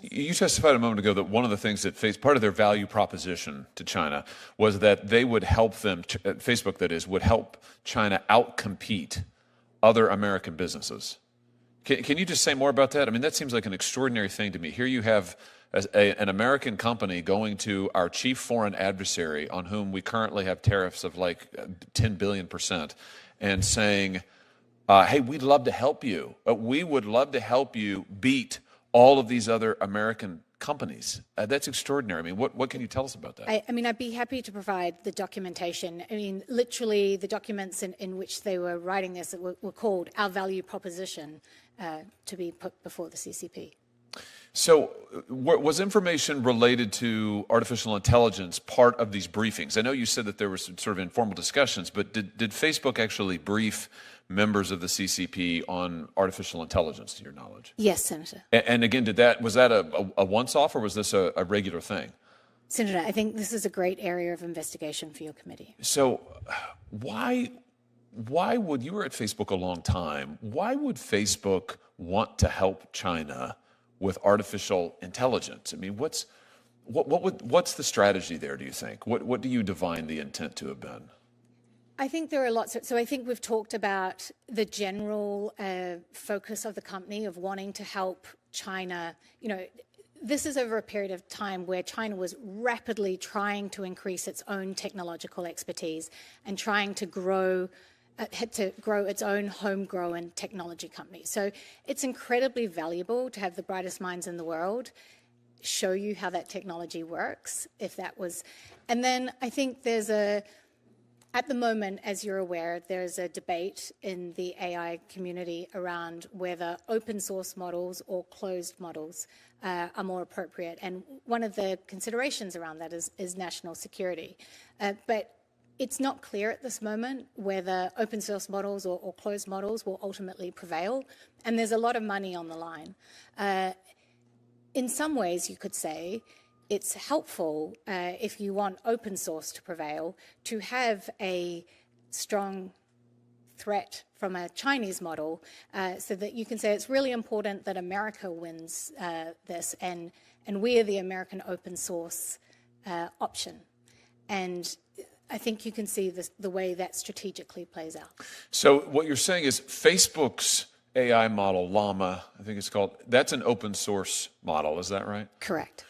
You testified a moment ago that one of the things that part of their value proposition to China was that they would help them, Facebook that is, would help China outcompete other American businesses. Can you just say more about that? I mean, that seems like an extraordinary thing to me. Here you have an American company going to our chief foreign adversary on whom we currently have tariffs of like 10 billion%, and saying, hey, we'd love to help you. We would love to help you beat all of these other American companies. That's extraordinary. I mean, what can you tell us about that? I'd be happy to provide the documentation. I mean, literally the documents in which they were writing this were called our value proposition to be put before the CCP. So was information related to artificial intelligence part of these briefings? I know you said that there were some sort of informal discussions, but did Facebook actually brief members of the CCP on artificial intelligence, to your knowledge? Yes, Senator. And again, was that a once-off, or was this a regular thing? Senator, I think this is a great area of investigation for your committee. So why would, you were at Facebook a long time, why would Facebook want to help China with artificial intelligence? I mean, what's the strategy there, do you think? What do you divine the intent to have been? I think there are lots of, so I think we've talked about the general focus of the company of wanting to help China. This is over a period of time where China was rapidly trying to increase its own technological expertise and trying to grow its own homegrown technology company. So it's incredibly valuable to have the brightest minds in the world show you how that technology works, and then I think at the moment, as you're aware, there's a debate in the AI community around whether open source models or closed models are more appropriate. And one of the considerations around that is national security. But it's not clear at this moment whether open source models or closed models will ultimately prevail. And there's a lot of money on the line. In some ways, you could say, it's helpful if you want open source to prevail to have a strong threat from a Chinese model so that you can say it's really important that America wins this and we are the American open source option. And I think you can see the way that strategically plays out. So what you're saying is Facebook's AI model, Llama, I think it's called, that's an open source model, is that right? Correct.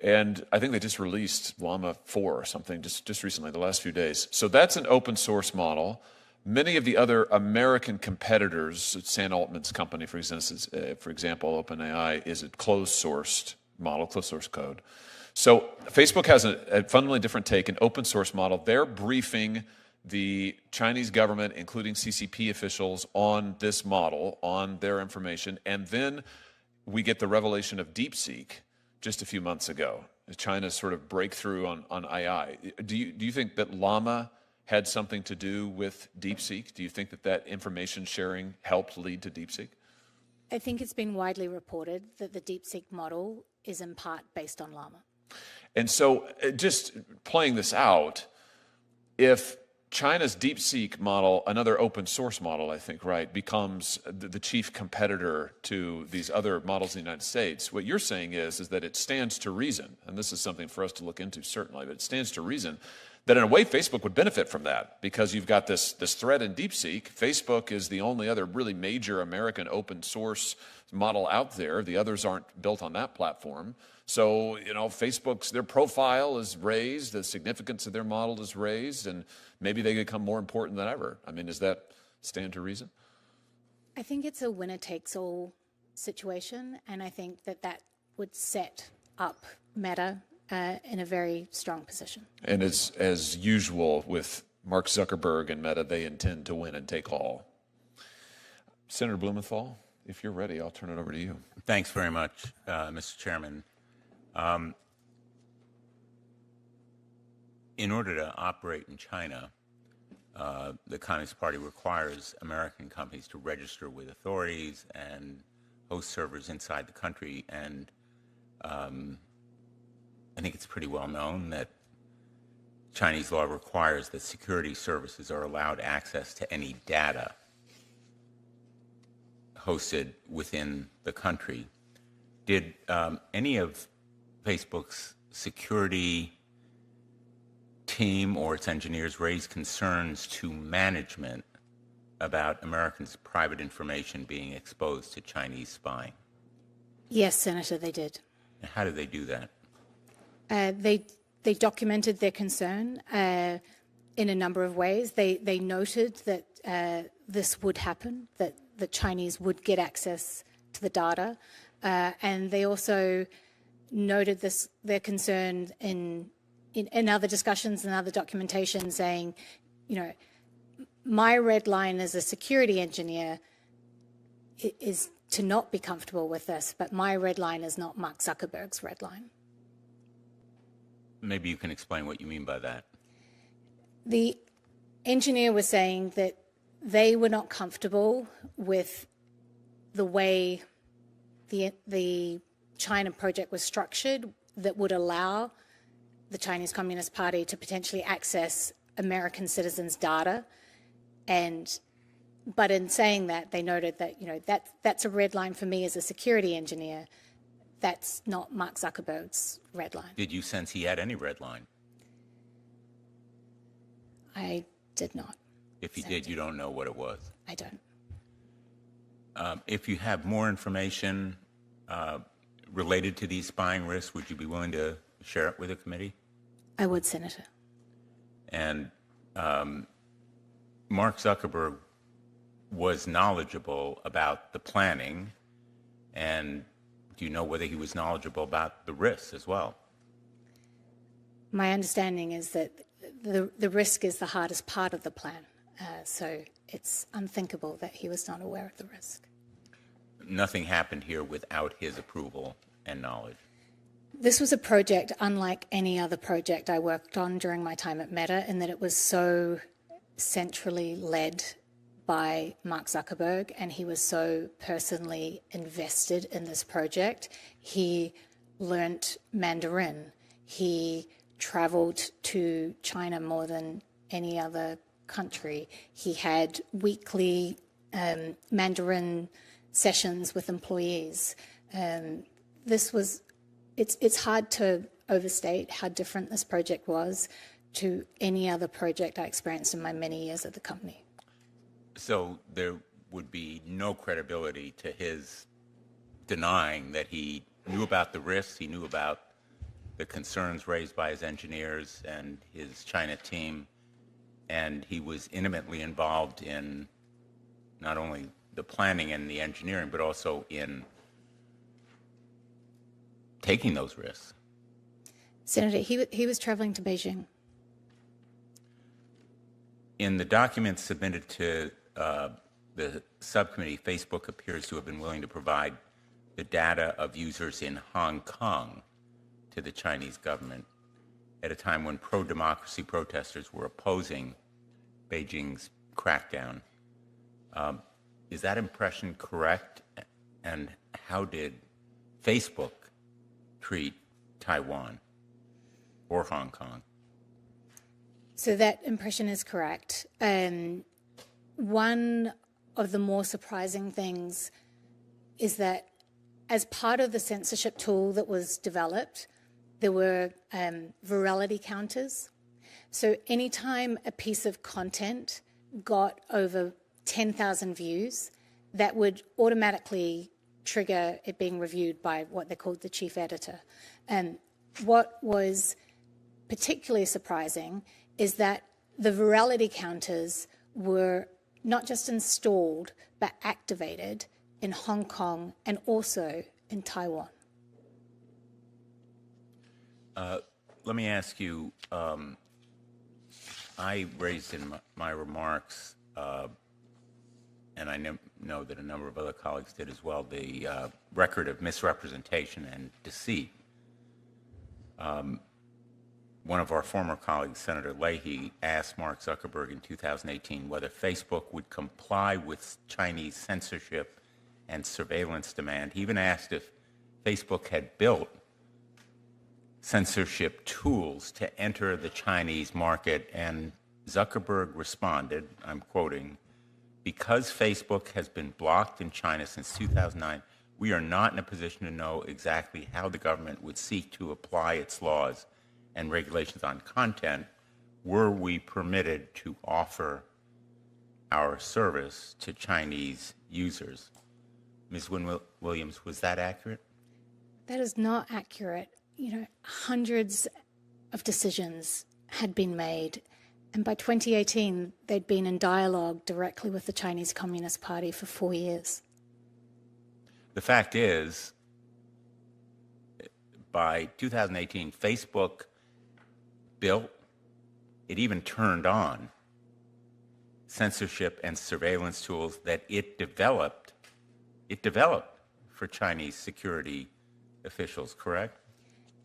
And I think they just released Llama 4 or something just recently, the last few days. So that's an open source model. Many of the other American competitors, Sam Altman's company, for example, OpenAI, is a closed sourced model, closed source code. So Facebook has a fundamentally different take, an open source model. They're briefing the Chinese government, including CCP officials, on this model, on their information, and then we get the revelation of DeepSeek just a few months ago, China's sort of breakthrough on AI. Do you think that Llama had something to do with DeepSeek? Do you think that that information sharing helped lead to DeepSeek? I think it's been widely reported that the DeepSeek model is in part based on Llama. And so just playing this out, if China's DeepSeek model, another open source model, I think, right, becomes the chief competitor to these other models in the United States, what you're saying is that it stands to reason, and this is something for us to look into certainly, but it stands to reason that in a way Facebook would benefit from that because you've got this threat in DeepSeek. Facebook is the only other really major American open source model out there. The others aren't built on that platform. So, Facebook's, their profile is raised, the significance of their model is raised, and maybe they become more important than ever. I mean, does that stand to reason? I think it's a winner-takes-all situation, and I think that would set up Meta in a very strong position. And as usual with Mark Zuckerberg and Meta, they intend to win and take all. Senator Blumenthal, if you're ready, I'll turn it over to you. Thanks very much, Mr. Chairman. In order to operate in China, the Communist Party requires American companies to register with authorities and host servers inside the country. And I think it's pretty well known that Chinese law requires that security services are allowed access to any data hosted within the country. Did any of Facebook's security team or its engineers raise concerns to management about Americans' private information being exposed to Chinese spying? Yes, Senator, they did. How did they do that? They documented their concern in a number of ways. They noted that this would happen, that the Chinese would get access to the data, and they also noted their concern in other discussions and other documentation, saying, my red line as a security engineer is to not be comfortable with this, but my red line is not Mark Zuckerberg's red line. Maybe you can explain what you mean by that. The engineer was saying that they were not comfortable with the way the China project was structured that would allow the Chinese Communist Party to potentially access American citizens' data. But in saying that, they noted that, that's a red line for me as a security engineer. That's not Mark Zuckerberg's red line. Did you sense he had any red line? I did not. If he did, you don't know what it was? I don't. If you have more information related to these spying risks, would you be willing to share it with the committee? I would, Senator. And Mark Zuckerberg was knowledgeable about the planning, and do you know whether he was knowledgeable about the risks as well? My understanding is that the risk is the hardest part of the plan, so it's unthinkable that he was not aware of the risk. Nothing happened here without his approval and knowledge. This was a project unlike any other project I worked on during my time at Meta, in that it was so centrally led by Mark Zuckerberg, and he was so personally invested in this project. He learnt Mandarin. He traveled to China more than any other country. He had weekly Mandarin sessions with employees. It's hard to overstate how different this project was to any other project I experienced in my many years at the company. So there would be no credibility to his denying that he knew about the risks, he knew about the concerns raised by his engineers and his China team, and he was intimately involved in not only the planning and the engineering, but also in taking those risks. Senator, he was traveling to Beijing. In the documents submitted to the subcommittee, Facebook appears to have been willing to provide the data of users in Hong Kong to the Chinese government at a time when pro-democracy protesters were opposing Beijing's crackdown. Is that impression correct? And how did Facebook treat Taiwan or Hong Kong? So that impression is correct. One of the more surprising things is that as part of the censorship tool that was developed, there were virality counters. So anytime a piece of content got over 10,000 views, that would automatically trigger it being reviewed by what they called the chief editor. And what was particularly surprising is that the virality counters were not just installed, but activated in Hong Kong and also in Taiwan. Let me ask you, I raised in my remarks, and I know that a number of other colleagues did as well, the record of misrepresentation and deceit. One of our former colleagues, Senator Leahy, asked Mark Zuckerberg in 2018 whether Facebook would comply with Chinese censorship and surveillance demand. He even asked if Facebook had built censorship tools to enter the Chinese market, and Zuckerberg responded, I'm quoting, "Because Facebook has been blocked in China since 2009, we are not in a position to know exactly how the government would seek to apply its laws and regulations on content were we permitted to offer our service to Chinese users." Ms. Wynn-Williams, was that accurate? That is not accurate. You know, hundreds of decisions had been made, and by 2018, they'd been in dialogue directly with the Chinese Communist Party for 4 years. The fact is, by 2018, Facebook built, it even turned on censorship and surveillance tools that it developed for Chinese security officials, correct?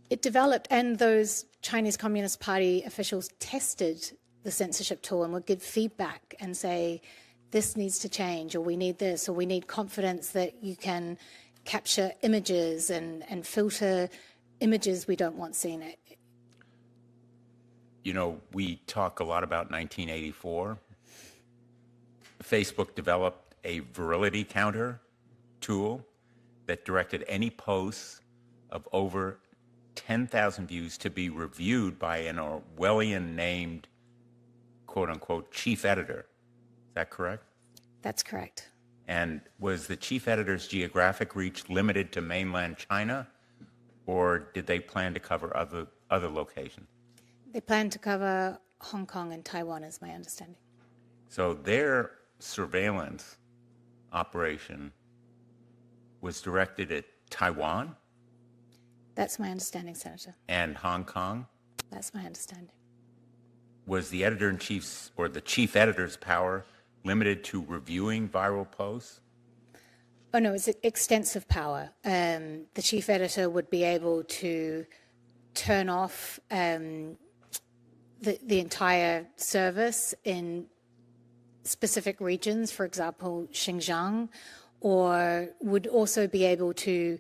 It developed, and those Chinese Communist Party officials tested the censorship tool and would give feedback and say, this needs to change, or we need this, or we need confidence that you can capture images and filter images we don't want seen. You know, we talk a lot about 1984. Facebook developed a virility counter tool that directed any posts of over 10,000 views to be reviewed by an Orwellian-named, quote-unquote, chief editor. Is that correct? That's correct. And was the chief editor's geographic reach limited to mainland China, or did they plan to cover other locations? They plan to cover Hong Kong and Taiwan, is my understanding. So their surveillance operation was directed at Taiwan? That's my understanding, Senator. And Hong Kong? That's my understanding. Was the editor-in-chief's or the chief editor's power limited to reviewing viral posts? Oh, no, it's extensive power. The chief editor would be able to turn off the entire service in specific regions, for example, Xinjiang, or would also be able to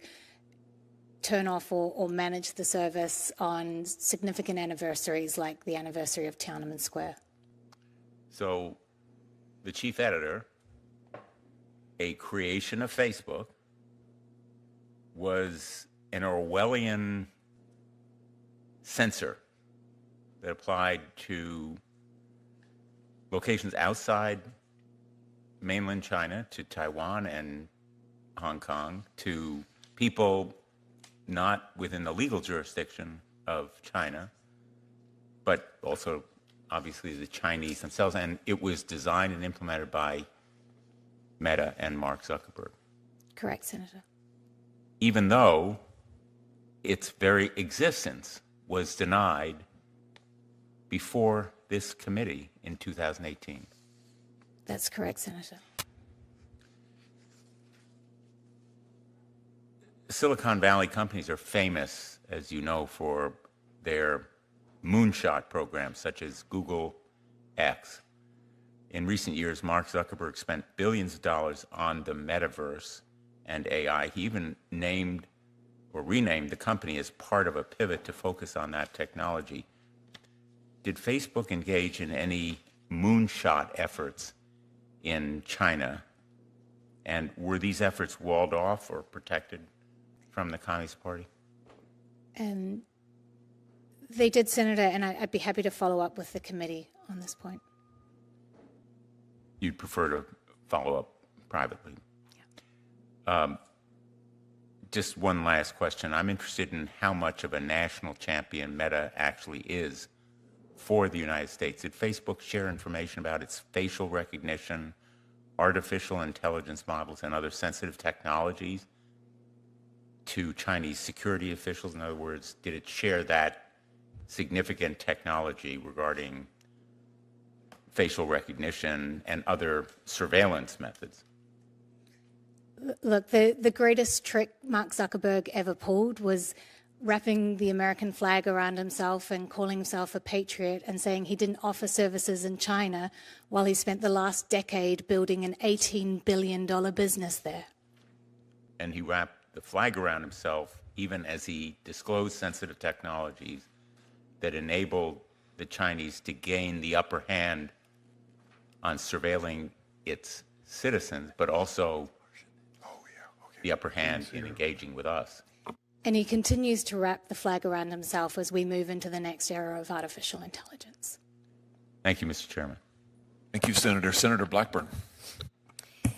turn off or manage the service on significant anniversaries like the anniversary of Tiananmen Square. So the chief editor, a creation of Facebook, was an Orwellian censor that applied to locations outside mainland China, to Taiwan and Hong Kong, to people not within the legal jurisdiction of China, but also obviously the Chinese themselves. And it was designed and implemented by Meta and Mark Zuckerberg. Correct, Senator. Even though its very existence was denied before this committee in 2018. That's correct, Senator. Silicon Valley companies are famous, as you know, for their moonshot programs, such as Google X. In recent years, Mark Zuckerberg spent billions of dollars on the metaverse and AI. He even named or renamed the company as part of a pivot to focus on that technology. Did Facebook engage in any moonshot efforts in China? And were these efforts walled off or protected from the Communist Party? They did, Senator, and I'd be happy to follow up with the committee on this point. You'd prefer to follow up privately? Yeah. Just one last question. I'm interested in how much of a national champion Meta actually is for the United States. Did Facebook share information about its facial recognition, artificial intelligence models, and other sensitive technologies to Chinese security officials? In other words, did it share that significant technology regarding facial recognition and other surveillance methods? Look, the greatest trick Mark Zuckerberg ever pulled was wrapping the American flag around himself and calling himself a patriot and saying he didn't offer services in China while he spent the last decade building an $18 billion business there. And he wrapped the flag around himself even as he disclosed sensitive technologies that enabled the Chinese to gain the upper hand on surveilling its citizens, but also the upper hand in engaging with us. And he continues to wrap the flag around himself as we move into the next era of artificial intelligence. Thank you, Mr. Chairman. Thank you, Senator. Senator Blackburn.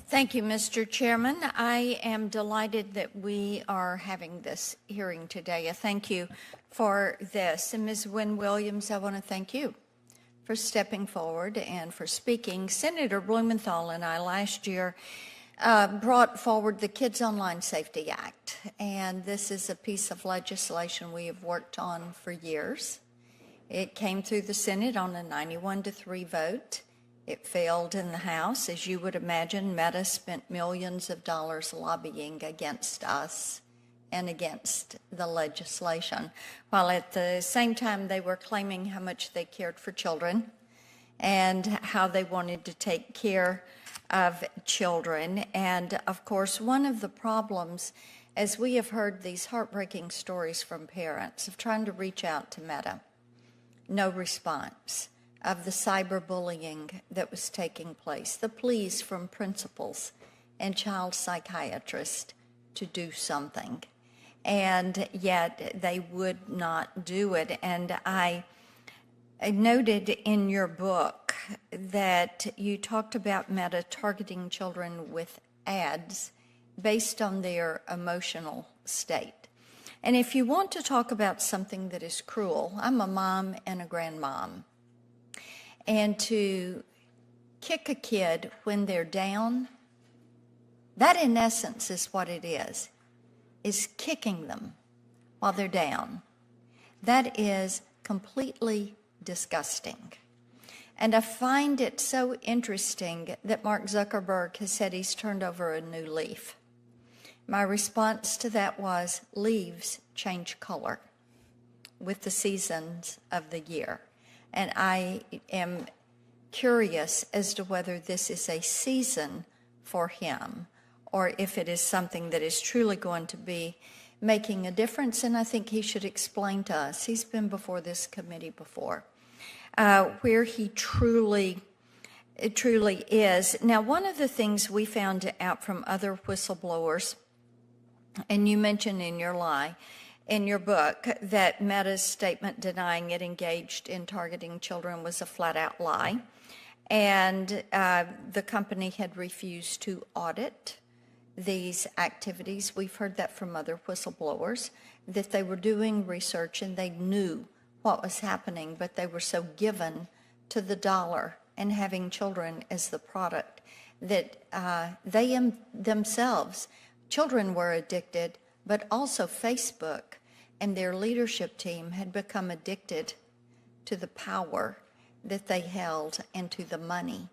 Thank you, Mr. Chairman. I am delighted that we are having this hearing today. I thank you for this. And Ms. Wynn-Williams, I want to thank you for stepping forward and for speaking. Senator Blumenthal and I last year brought forward the Kids Online Safety Act, and this is a piece of legislation we have worked on for years. It came through the Senate on a 91-3 vote. It failed in the House. As you would imagine, Meta spent millions of dollars lobbying against us and against the legislation, while at the same time they were claiming how much they cared for children and how they wanted to take care of children. And of course, one of the problems, as we have heard these heartbreaking stories from parents of trying to reach out to Meta, no response, of the cyberbullying that was taking place, the pleas from principals and child psychiatrists to do something, and yet they would not do it. And I noted in your book that you talked about Meta targeting children with ads based on their emotional state. And if you want to talk about something that is cruel, I'm a mom and a grandmom. And to kick a kid when they're down, that in essence is what it is kicking them while they're down. That is completely disgusting. And I find it so interesting that Mark Zuckerberg has said he's turned over a new leaf. My response to that was, leaves change color with the seasons of the year. And I am curious as to whether this is a season for him or if it is something that is truly going to be making a difference. And I think he should explain to us. He's been before this committee before. Where he truly is. Now, one of the things we found out from other whistleblowers, and you mentioned in your book, that Meta's statement denying it engaged in targeting children was a flat-out lie, and the company had refused to audit these activities. We've heard that from other whistleblowers, that they were doing research and they knew what was happening, but they were so given to the dollar and having children as the product that they themselves, children were addicted, but also Facebook and their leadership team had become addicted to the power that they held and to the money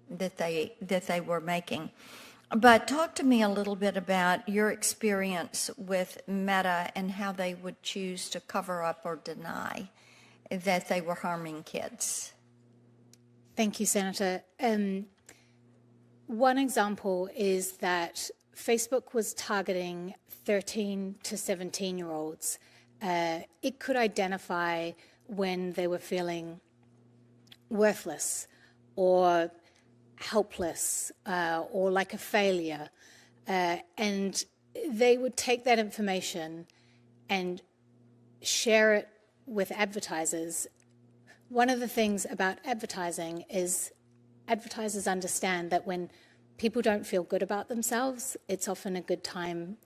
that they were making. But talk to me a little bit about your experience with Meta and how they would choose to cover up or deny that they were harming kids. Thank you, Senator. One example is that Facebook was targeting 13 to 17-year-olds. It could identify when they were feeling worthless or helpless or like a failure. And they would take that information and share it with advertisers. One of the things about advertising is advertisers understand that when people don't feel good about themselves, it's often a good time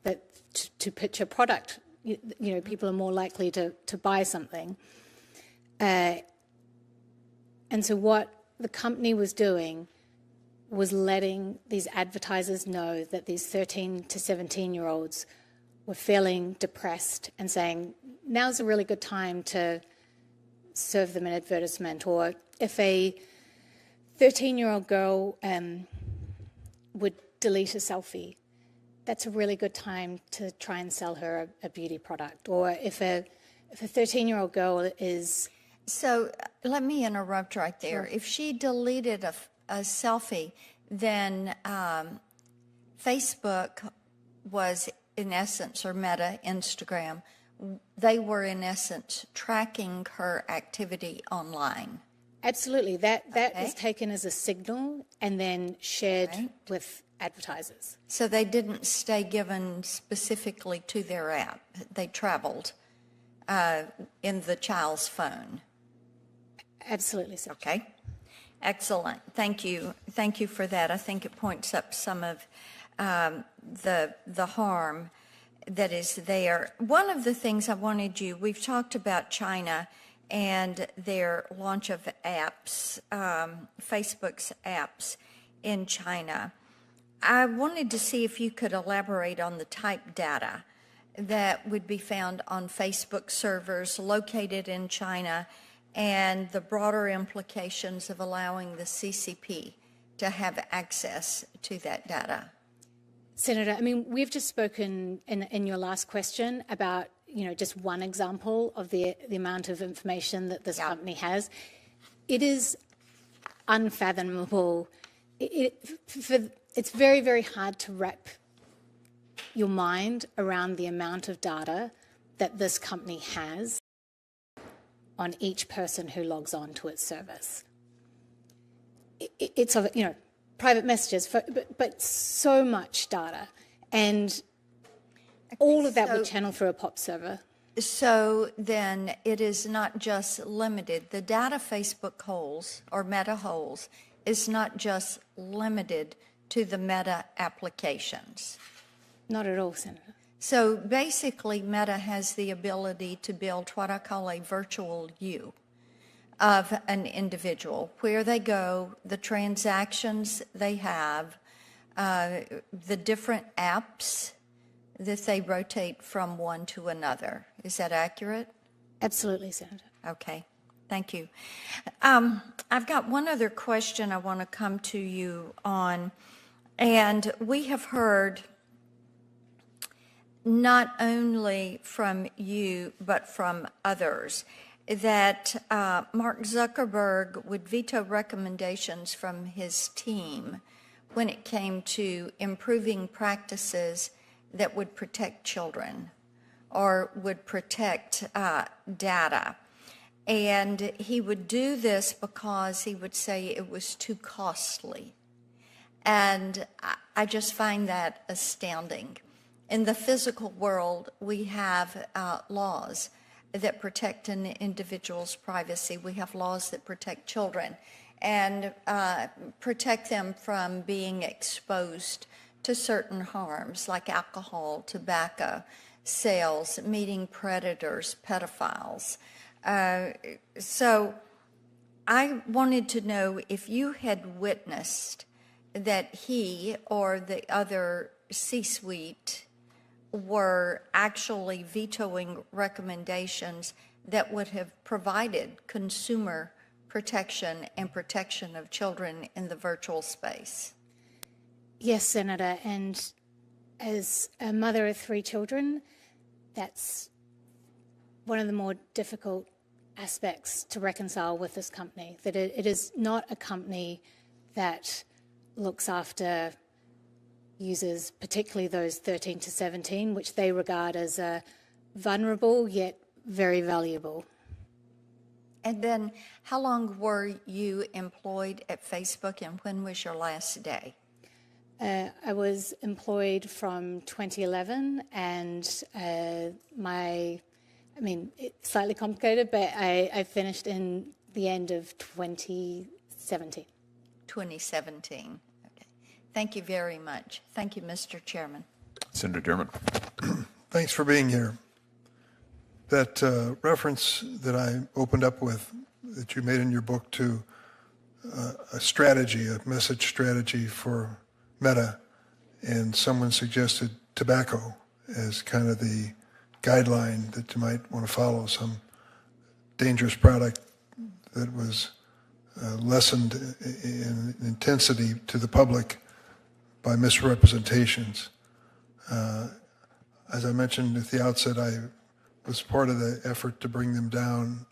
to pitch a product. You know, people are more likely to buy something. And so what the company was doing was letting these advertisers know that these 13 to 17-year-olds were feeling depressed and saying, now's a really good time to serve them an advertisement. Or if a 13-year-old girl would delete a selfie, that's a really good time to try and sell her a beauty product. Or if a 13-year-old girl is... So let me interrupt right there. Sure. If she deleted a selfie, then Facebook was in essence, or Meta, Instagram, they were in essence tracking her activity online. Absolutely. That Okay. was taken as a signal and then shared Right. with advertisers. So they didn't stay given specifically to their app. They traveled in the child's phone. Absolutely, sir. Okay. Excellent. Thank you. Thank you for that. I think it points up some of the harm that is there. One of the things I wanted we've talked about China and their launch of apps, Facebook's apps in China. I wanted to see if you could elaborate on the type data that would be found on Facebook servers located in China and the broader implications of allowing the CCP to have access to that data. Senator, I mean, we've just spoken in your last question about, just one example of the amount of information that this company has. It is unfathomable. It's very, very hard to wrap your mind around the amount of data that this company has on each person who logs on to its service. It's private messages, but so much data, and all of that would channel through a POP server. So then it is not just limited. The data Facebook holds or Meta holds is not just limited to the Meta applications. Not at all, Senator. So basically, Meta has the ability to build what I call a virtual you of an individual, where they go, the transactions they have, the different apps that they rotate from one to another. Is that accurate? Absolutely, Senator. Okay, thank you. I've got one other question I want to come to you on, and we have heard not only from you, but from others, that Mark Zuckerberg would veto recommendations from his team when it came to improving practices that would protect children or would protect data. And he would do this because he would say it was too costly. And I just find that astounding. In the physical world, we have laws that protect an individual's privacy. We have laws that protect children and protect them from being exposed to certain harms like alcohol, tobacco, sales, meeting predators, pedophiles. So I wanted to know if you had witnessed that he or the other C-suite were actually vetoing recommendations that would have provided consumer protection and protection of children in the virtual space? Yes, Senator, and as a mother of 3 children, that's one of the more difficult aspects to reconcile with this company, that it is not a company that looks after users, particularly those 13 to 17, which they regard as vulnerable yet very valuable. And then how long were you employed at Facebook, and when was your last day? I was employed from 2011, and it's slightly complicated, but I finished in the end of 2017. 2017. Okay. Thank you very much. Thank you, Mr. Chairman. Senator Dermott. Thanks for being here. That reference that I opened up with, that you made in your book to a strategy, a message strategy for Meta, and someone suggested tobacco as kind of the guideline that you might want to follow, some dangerous product that was lessened in intensity to the public by misrepresentations. As I mentioned at the outset, I was part of the effort to bring them down.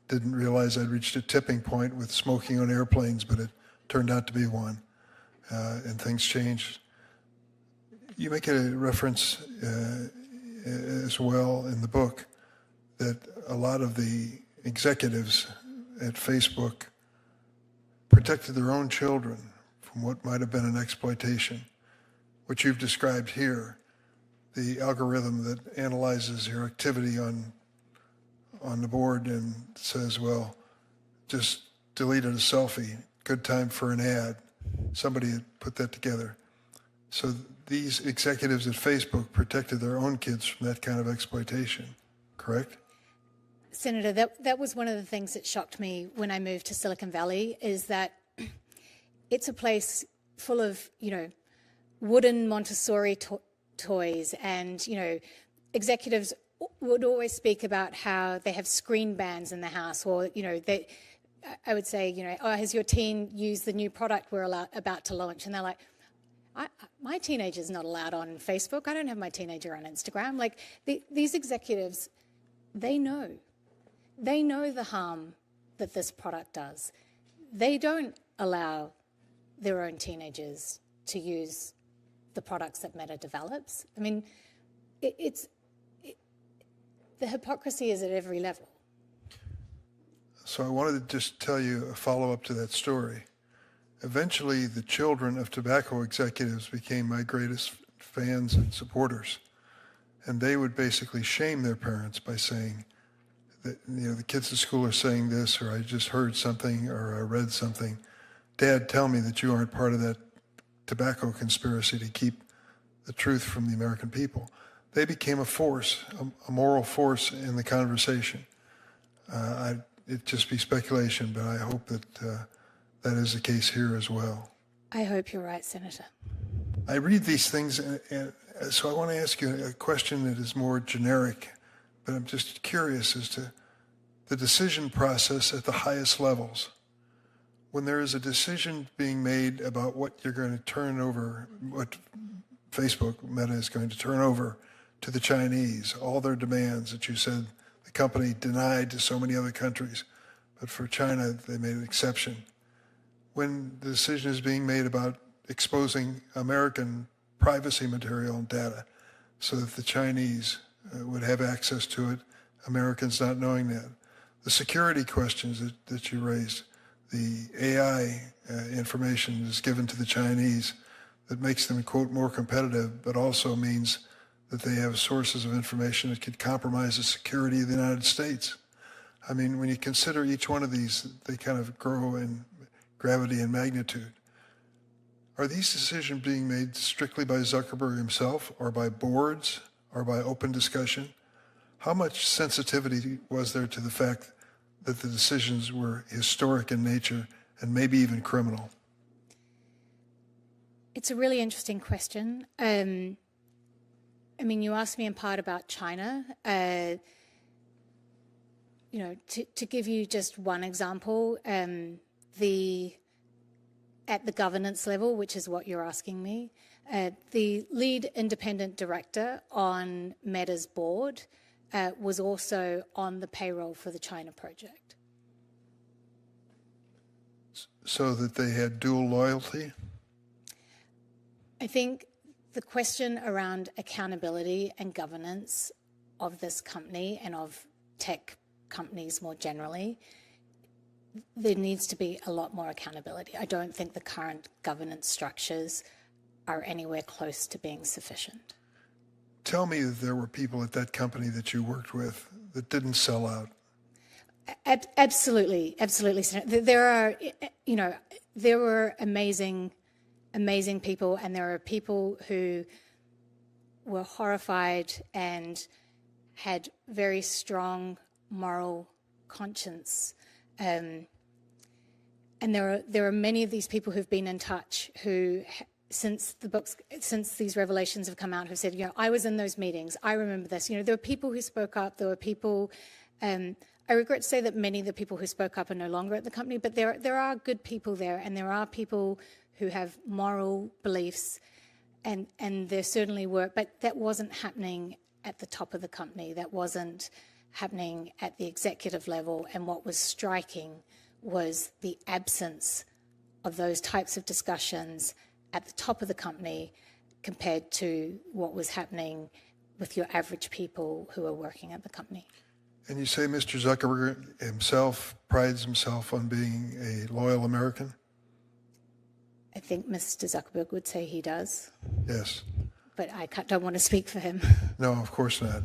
Didn't realize I'd reached a tipping point with smoking on airplanes, but it turned out to be one, and things changed. You make a reference as well in the book that a lot of the executives at Facebook protected their own children from what might have been an exploitation, which you've described here, the algorithm that analyzes your activity on the board and says, well, just deleted a selfie, good time for an ad. Somebody had put that together. So these executives at Facebook protected their own kids from that kind of exploitation, correct? Senator, that was one of the things that shocked me when I moved to Silicon Valley, is that it's a place full of, wooden Montessori toys, and, executives would always speak about how they have screen bans in the house, or, I would say, oh, has your teen used the new product we're about to launch? And they're like, my teenager's not allowed on Facebook. I don't have my teenager on Instagram. Like, these executives, they know the harm that this product does. They don't allow their own teenagers to use the products that Meta develops. I mean, the hypocrisy is at every level. So I wanted to just tell you a follow-up to that story. Eventually, the children of tobacco executives became my greatest fans and supporters. And they would basically shame their parents by saying that, the kids at school are saying this, or I just heard something, or I read something. Dad, tell me that you aren't part of that tobacco conspiracy to keep the truth from the American people. They became a force, a moral force in the conversation. It'd just be speculation, but I hope that that is the case here as well. I hope you're right, Senator. I read these things, and so I want to ask you a question that is more generic, but I'm just curious as to the decision process at the highest levels. When there is a decision being made about what you're going to turn over, what Facebook, Meta, is going to turn over to the Chinese, all their demands that you said the company denied to so many other countries, but for China, they made an exception. When the decision is being made about exposing American privacy material and data so that the Chinese would have access to it, Americans not knowing that. The security questions that you raised, the AI information is given to the Chinese that makes them, quote, more competitive, but also means that they have sources of information that could compromise the security of the United States. I mean, when you consider each one of these, they kind of grow in gravity and magnitude. Are these decisions being made strictly by Zuckerberg himself, or by boards, or by open discussion? How much sensitivity was there to the fact that the decisions were historic in nature and maybe even criminal? It's a really interesting question. I mean, you asked me in part about China. to give you just one example, at the governance level, which is what you're asking me, the lead independent director on Meta's board was also on the payroll for the China project. So that they had dual loyalty? I think the question around accountability and governance of this company and of tech companies more generally, there needs to be a lot more accountability. I don't think the current governance structures are anywhere close to being sufficient. Tell me that there were people at that company that you worked with that didn't sell out. Absolutely. There are, there were amazing people, and there are people who were horrified and had very strong moral conscience. And there are many of these people who've been in touch who, since these revelations have come out, have said, I was in those meetings. I remember this. There were people who spoke up. There were people. I regret to say that many of the people who spoke up are no longer at the company, but there are good people there, and there are people who have moral beliefs, and there certainly were. But that wasn't happening at the top of the company. That wasn't happening at the executive level. And what was striking was the absence of those types of discussions at the top of the company compared to what was happening with your average people who are working at the company. And you say Mr. Zuckerberg himself prides himself on being a loyal American? I think Mr. Zuckerberg would say he does. Yes. But I don't want to speak for him. No, of course not.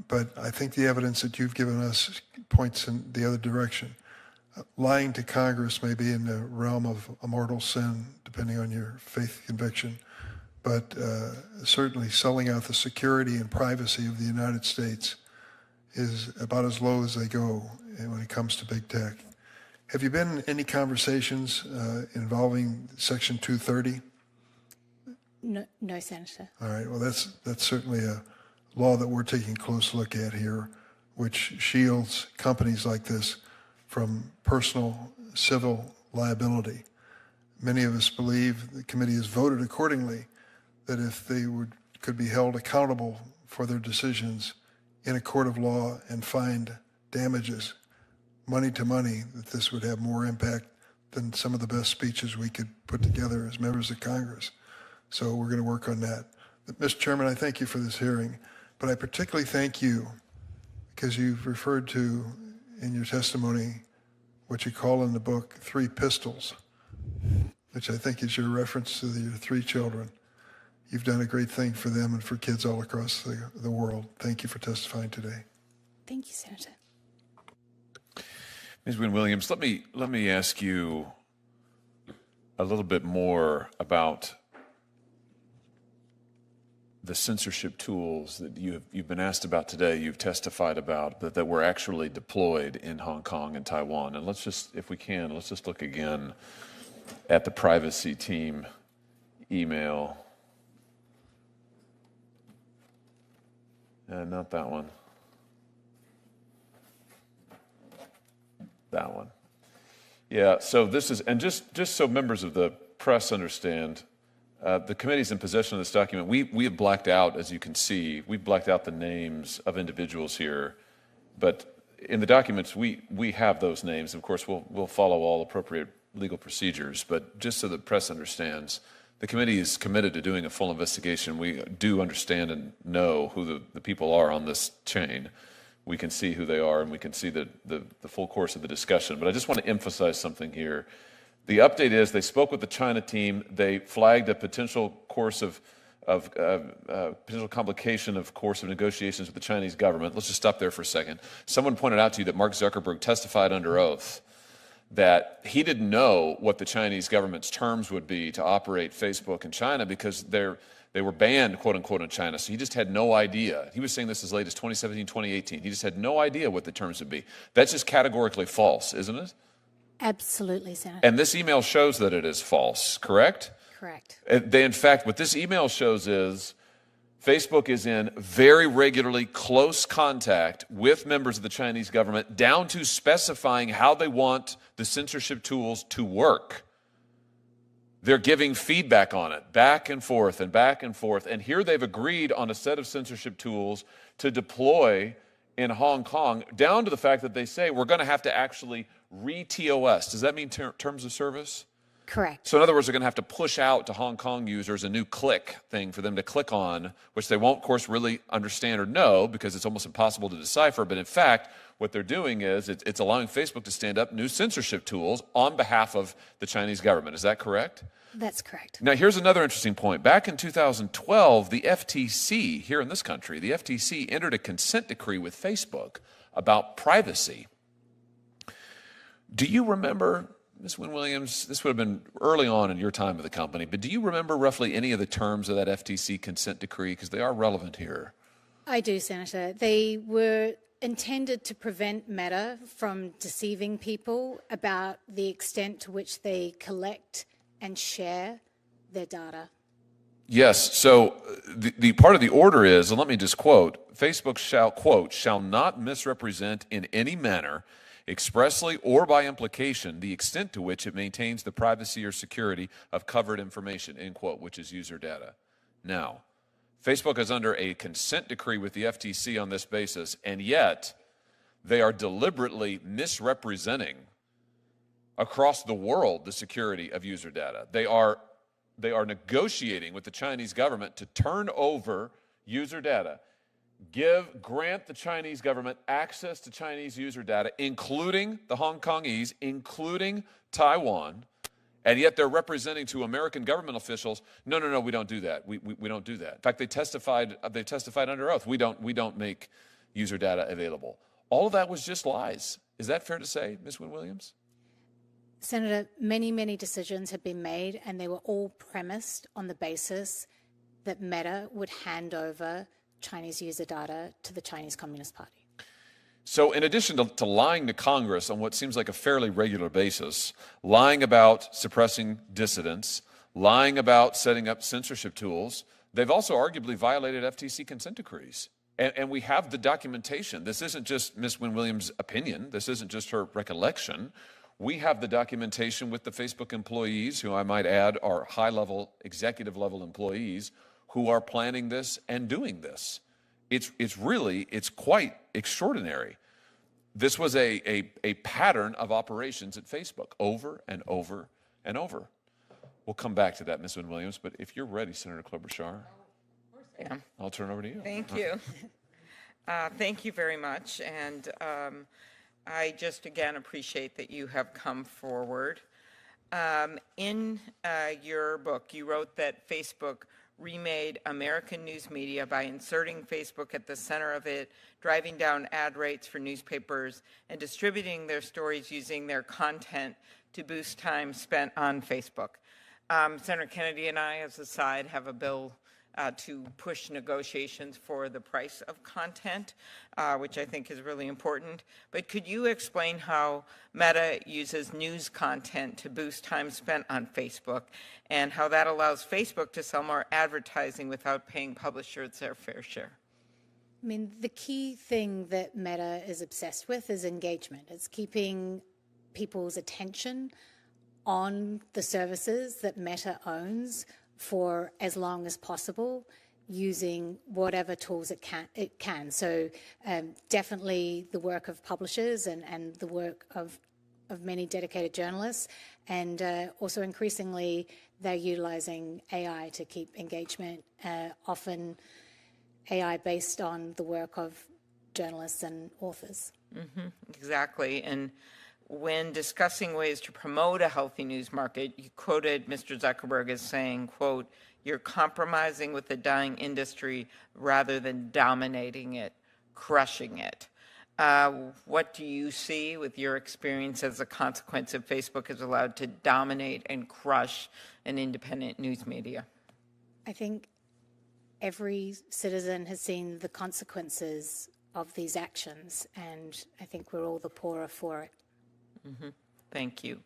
But I think the evidence that you've given us points in the other direction. Lying to Congress may be in the realm of a mortal sin, depending on your faith conviction, but certainly selling out the security and privacy of the United States is about as low as they go when it comes to big tech. Have you been in any conversations involving Section 230? No, Senator. All right. Well, that's certainly a law that we're taking a close look at here, which shields companies like this from personal civil liability. Many of us believe the committee has voted accordingly that if they could be held accountable for their decisions in a court of law and find damages, money to money, that this would have more impact than some of the best speeches we could put together as members of Congress. So we're going to work on that. But, Mr. Chairman, I thank you for this hearing, but I particularly thank you because you've referred to in your testimony what you call in the book 3 pistols, which I think is your reference to your 3 children. You've done a great thing for them and for kids all across the world. Thank you for testifying today. Thank you, Senator. Ms. Wynn-Williams, let me ask you a little bit more about the censorship tools that you've been asked about today, you've testified about, that were actually deployed in Hong Kong and Taiwan. And let's just, if we can, let's just look again at the privacy team email. Not that one. That one. Yeah, so this is, and just so members of the press understand, the committee's in possession of this document. We have blacked out, as you can see, we've blacked out the names of individuals here, but in the documents, we have those names. Of course, we'll follow all appropriate legal procedures, but just so the press understands, the committee is committed to doing a full investigation. We do understand and know who the people are on this chain. We can see who they are, and we can see the full course of the discussion. But I just want to emphasize something here. The update is they spoke with the China team. They flagged a potential course of potential complication of course of negotiations with the Chinese government. Let's just stop there for a second. Someone pointed out to you that Mark Zuckerberg testified under oath that he didn't know what the Chinese government's terms would be to operate Facebook in China because they were banned, quote unquote, in China. So he just had no idea. He was saying this as late as 2017, 2018. He just had no idea what the terms would be. That's just categorically false, isn't it? Absolutely, Senator. And this email shows that it is false, correct? Correct. In fact, what this email shows is Facebook is in very regularly close contact with members of the Chinese government, down to specifying how they want the censorship tools to work. They're giving feedback on it, back and forth and back and forth. And here they've agreed on a set of censorship tools to deploy in Hong Kong, down to the fact that they say we're going to have to actually re-TOS. Does that mean terms of service? Correct. So in other words, they're going to have to push out to Hong Kong users a new click thing for them to click on, which they won't, of course, really understand or know because it's almost impossible to decipher. But in fact, what they're doing is it's allowing Facebook to stand up new censorship tools on behalf of the Chinese government. Is that correct? That's correct. Now, here's another interesting point. Back in 2012, the FTC here in this country, the FTC entered a consent decree with Facebook about privacy. Do you remember, Ms. Wynn-Williams, this would have been early on in your time at the company, but do you remember roughly any of the terms of that FTC consent decree? Because they are relevant here. I do, Senator. They were intended to prevent Meta from deceiving people about the extent to which they collect and share their data. Yes, so the part of the order is, and let me just quote, Facebook shall, quote, shall not misrepresent in any manner, expressly or by implication, the extent to which it maintains the privacy or security of covered information, end quote, which is user data. Now, Facebook is under a consent decree with the FTC on this basis, and yet they are deliberately misrepresenting across the world the security of user data. They are negotiating with the Chinese government to turn over user data, grant the Chinese government access to Chinese user data, including the Hong Kongese, including Taiwan, and yet they're representing to American government officials, no, we don't do that. We don't do that. In fact, they testified under oath. We don't make user data available. All of that was just lies. Is that fair to say, Ms. Wynn-Williams? Senator, many, many decisions have been made, and they were all premised on the basis that Meta would hand over Chinese user data to the Chinese Communist Party. So in addition to lying to Congress on what seems like a fairly regular basis, lying about suppressing dissidents, lying about setting up censorship tools, they've also arguably violated FTC consent decrees. And we have the documentation. This isn't just Ms. Wynn-Williams' opinion. This isn't just her recollection. We have the documentation with the Facebook employees, who I might add are high-level, executive-level employees, who are planning this and doing this. It's quite extraordinary. This was a pattern of operations at Facebook over and over and over. We'll come back to that, Ms. Wynn-Williams, but if you're ready, Senator Klobuchar, I'll turn it over to you. Thank you. Thank you very much. And I just, again, appreciate that you have come forward. In your book, you wrote that Facebook remade American news media by inserting Facebook at the center of it, driving down ad rates for newspapers, and distributing their stories using their content to boost time spent on Facebook. Senator Kennedy and I, as a side, have a bill to push negotiations for the price of content, which I think is really important. But could you explain how Meta uses news content to boost time spent on Facebook, and how that allows Facebook to sell more advertising without paying publishers their fair share? I mean, the key thing that Meta is obsessed with is engagement. It's keeping people's attention on the services that Meta owns for as long as possible, using whatever tools it can. So definitely the work of publishers and the work of many dedicated journalists, and also increasingly they're utilizing AI to keep engagement, often AI based on the work of journalists and authors. Mm-hmm, exactly. And when discussing ways to promote a healthy news market, you quoted Mr. Zuckerberg as saying, quote, "You're compromising with the dying industry rather than dominating it, crushing it." What do you see with your experience as a consequence of Facebook is allowed to dominate and crush an independent news media? I think every citizen has seen the consequences of these actions, and I think we're all the poorer for it. Mm-hmm. Thank you.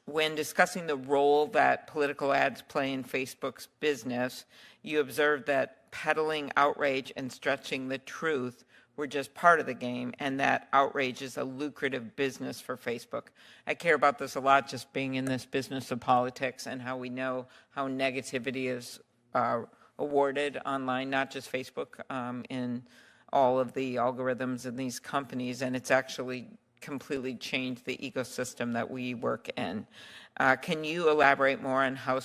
when discussing the role that political ads play in Facebook's business, you observed that peddling outrage and stretching the truth were just part of the game, and that outrage is a lucrative business for Facebook. I care about this a lot, just being in this business of politics and how we know how negativity is awarded online, not just Facebook, in all of the algorithms in these companies, and it's actually completely changed the ecosystem that we work in. Can you elaborate more on how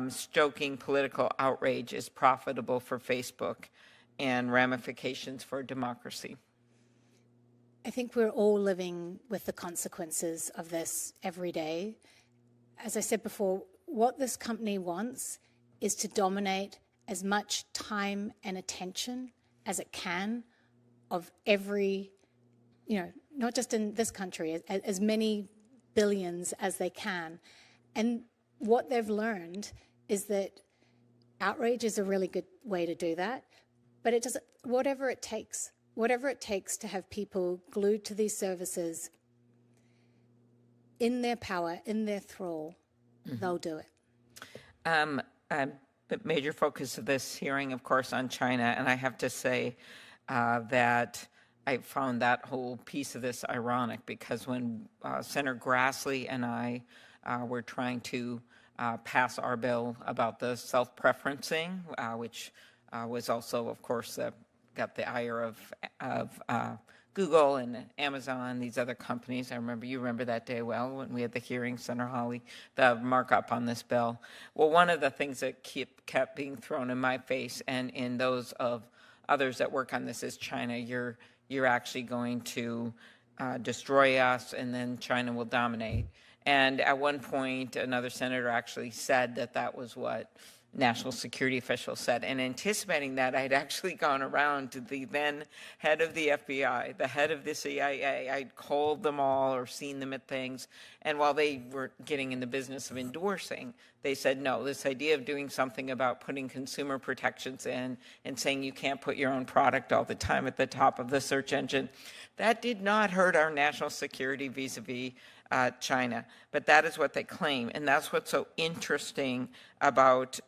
stoking political outrage is profitable for Facebook and ramifications for democracy? I think we're all living with the consequences of this every day. As I said before, what this company wants is to dominate as much time and attention as it can of every, not just in this country, as many billions as they can. And what they've learned is that outrage is a really good way to do that, but it doesn't, whatever it takes to have people glued to these services in their power, in their thrall, they'll do it. The major focus of this hearing, of course, on China, and I have to say that I found that whole piece of this ironic, because when Senator Grassley and I were trying to pass our bill about the self-preferencing, which was also, of course, got the ire of Google and Amazon, these other companies. You remember that day well when we had the hearing, Senator Hawley, the markup on this bill. Well, one of the things that kept being thrown in my face and in those of others that work on this is China. You're actually going to destroy us, and then China will dominate. And at one point, another senator actually said that that was what national security officials said. And anticipating that, I had actually gone around to the then head of the FBI, the head of the CIA. I'd called them all or seen them at things. And while they were getting in the business of endorsing, they said, no, this idea of doing something about putting consumer protections in and saying you can't put your own product all the time at the top of the search engine, that did not hurt our national security vis-a-vis China. But that is what they claim. And that's what's so interesting about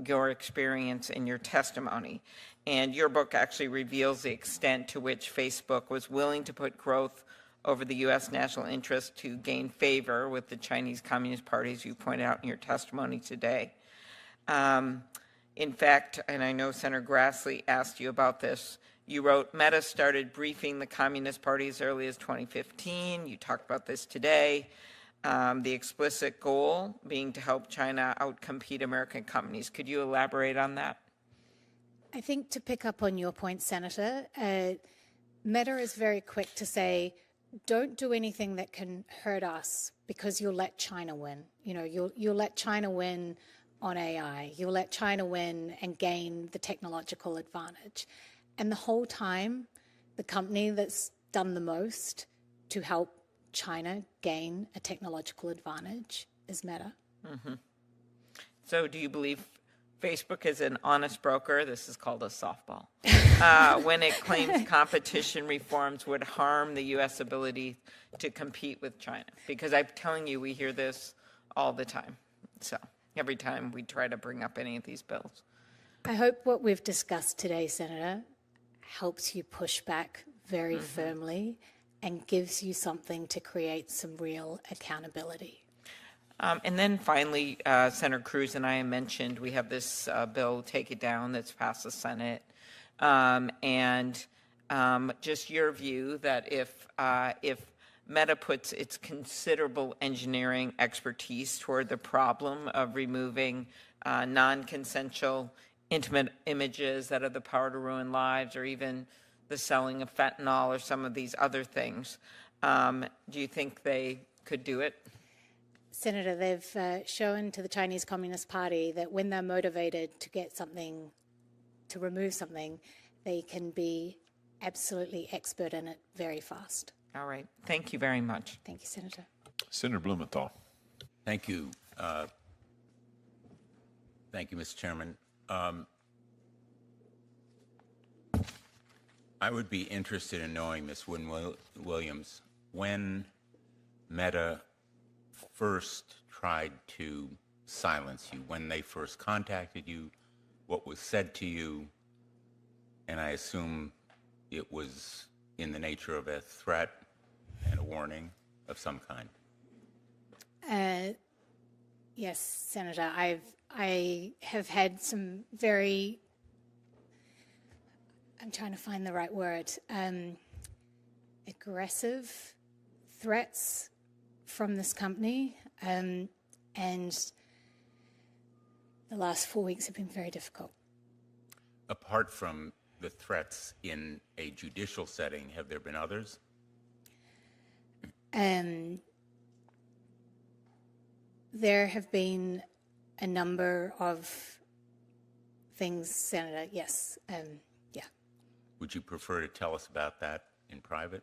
your experience and your testimony. And your book actually reveals the extent to which Facebook was willing to put growth over the U.S. national interest to gain favor with the Chinese Communist Party, as you pointed out in your testimony today. In fact, and I know Senator Grassley asked you about this, you wrote, Meta started briefing the Communist Party as early as 2015. You talked about this today. The explicit goal being to help China outcompete American companies. Could you elaborate on that? I think to pick up on your point, Senator, Meta is very quick to say, don't do anything that can hurt us because you'll let China win. You'll let China win on AI. You'll let China win and gain the technological advantage. And the whole time, the company that's done the most to help China gain a technological advantage is Meta. Mm-hmm. So do you believe Facebook is an honest broker? This is called a softball. When it claims competition reforms would harm the U.S. ability to compete with China? Because I'm telling you, we hear this all the time. So every time we try to bring up any of these bills. I hope what we've discussed today, Senator, helps you push back very firmly and gives you something to create some real accountability. And then finally, Senator Cruz and I mentioned we have this bill, Take It Down, that's passed the Senate. And just your view that if Meta puts its considerable engineering expertise toward the problem of removing non-consensual intimate images that have the power to ruin lives, or even the selling of fentanyl or some of these other things, do you think they could do it? Senator, they've shown to the Chinese Communist Party that when they're motivated to get something, to remove something, they can be absolutely expert in it very fast. All right. Thank you very much. Thank you, Senator. Senator Blumenthal. Thank you. Thank you, Mr. Chairman. I would be interested in knowing, Ms. Wynn-Williams, when Meta first tried to silence you, when they first contacted you, what was said to you, and I assume it was in the nature of a threat and a warning of some kind. Yes, Senator. I have had some very, I'm trying to find the right word, aggressive threats from this company, and the last 4 weeks have been very difficult. Apart from the threats in a judicial setting, have there been others? There have been a number of things, Senator, yes. Yeah. Would you prefer to tell us about that in private?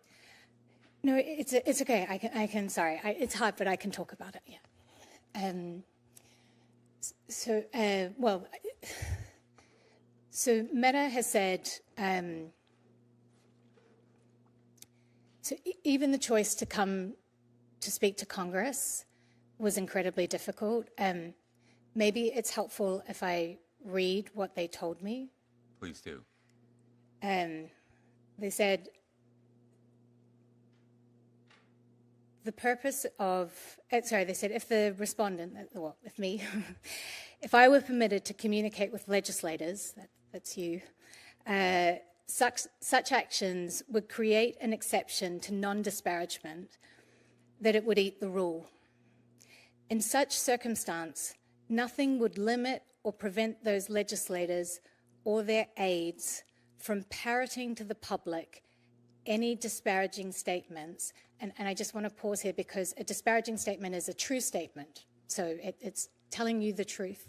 No, it's okay. I can. Sorry, it's hard, but I can talk about it. Yeah. So Meta has said. So even the choice to come to speak to Congress was incredibly difficult. Maybe it's helpful if I read what they told me. Please do. They said, the purpose of, they said if the respondent, well, if me, if I were permitted to communicate with legislators, that's you, such actions would create an exception to non-disparagement, that it would eat the rule. In such circumstance, nothing would limit or prevent those legislators or their aides from parroting to the public any disparaging statements. And I just want to pause here because a disparaging statement is a true statement. So it's telling you the truth.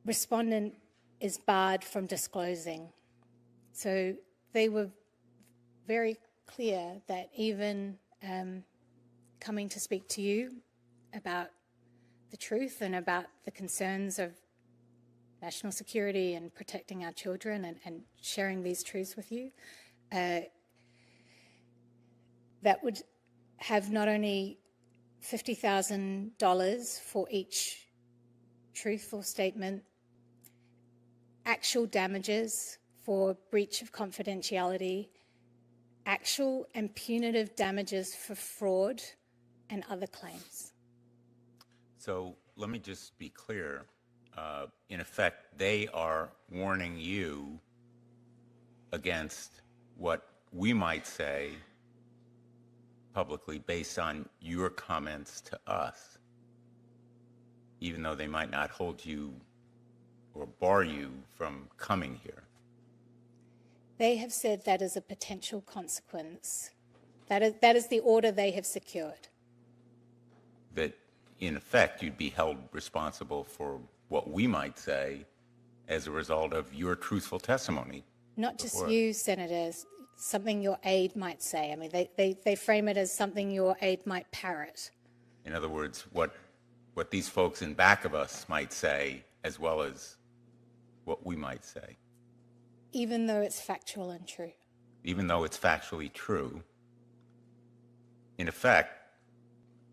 Respondent is barred from disclosing. So they were very clear that even coming to speak to you about the truth and about the concerns of national security and protecting our children and sharing these truths with you, that would have not only $50,000 for each truthful statement, actual damages for breach of confidentiality, actual and punitive damages for fraud and other claims. So let me just be clear. In effect, they are warning you against what we might say publicly based on your comments to us, even though they might not hold you or bar you from coming here. They have said that is a potential consequence. That is the order they have secured. That, in effect, you'd be held responsible for what we might say as a result of your truthful testimony. Not just you, Senators, something your aide might say. I mean, they frame it as something your aide might parrot. In other words, what these folks in back of us might say, as well as what we might say. Even though it's factual and true. Even though it's factually true. In effect,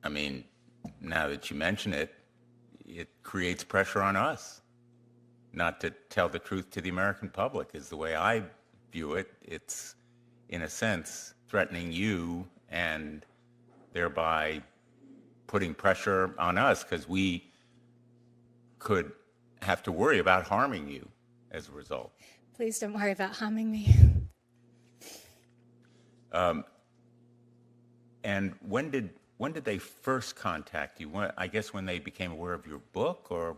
I mean, now that you mention it, it creates pressure on us not to tell the truth to the American public, is the way I view it. It's, in a sense, threatening you and thereby putting pressure on us because we could have to worry about harming you as a result. Please don't worry about harming me. And when did they first contact you? I guess when they became aware of your book, or?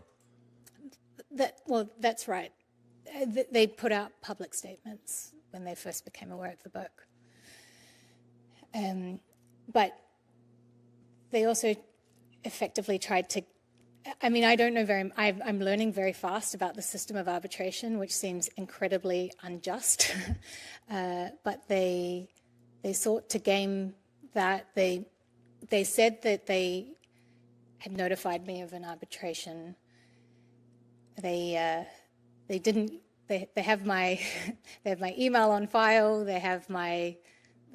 Well, that's right. They put out public statements when they first became aware of the book. But they also effectively tried to, I mean, I don't know I'm learning very fast about the system of arbitration, which seems incredibly unjust. But they sought to game that. They said that they had notified me of an arbitration. They didn't. They have my email on file. They have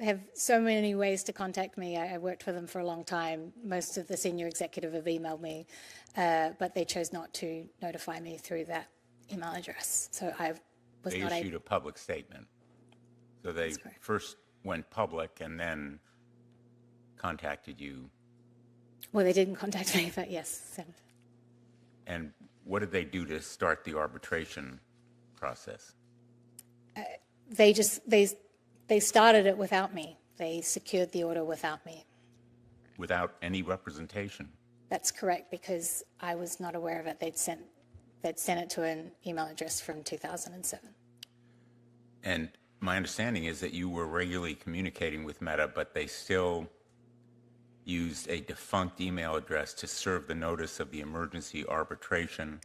have so many ways to contact me. I worked for them for a long time. Most of the senior executive have emailed me, but they chose not to notify me through that email address. So I was They not issued able. a public statement. So they correct. first went public and then contacted you. Well, they didn't contact me, but yes, Senator. And what did they do to start the arbitration process? They started it without me. They secured the order without me. Without any representation? That's correct, because I was not aware of it. They'd sent it to an email address from 2007. And my understanding is that you were regularly communicating with Meta, but they still used a defunct email address to serve the notice of the emergency arbitration.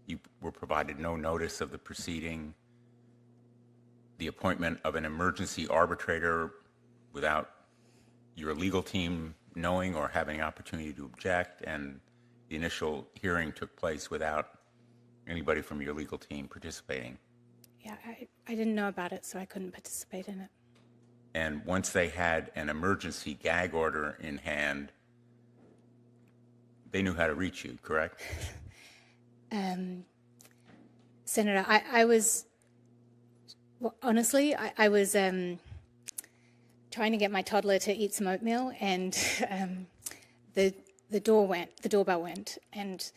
You were provided no notice of the proceeding, the appointment of an emergency arbitrator without your legal team knowing or having an opportunity to object, and the initial hearing took place without anybody from your legal team participating. Yeah, I didn't know about it, so I couldn't participate in it. And once they had an emergency gag order in hand, they knew how to reach you, correct? Senator, I was, well, honestly, I was trying to get my toddler to eat some oatmeal, and the doorbell went, and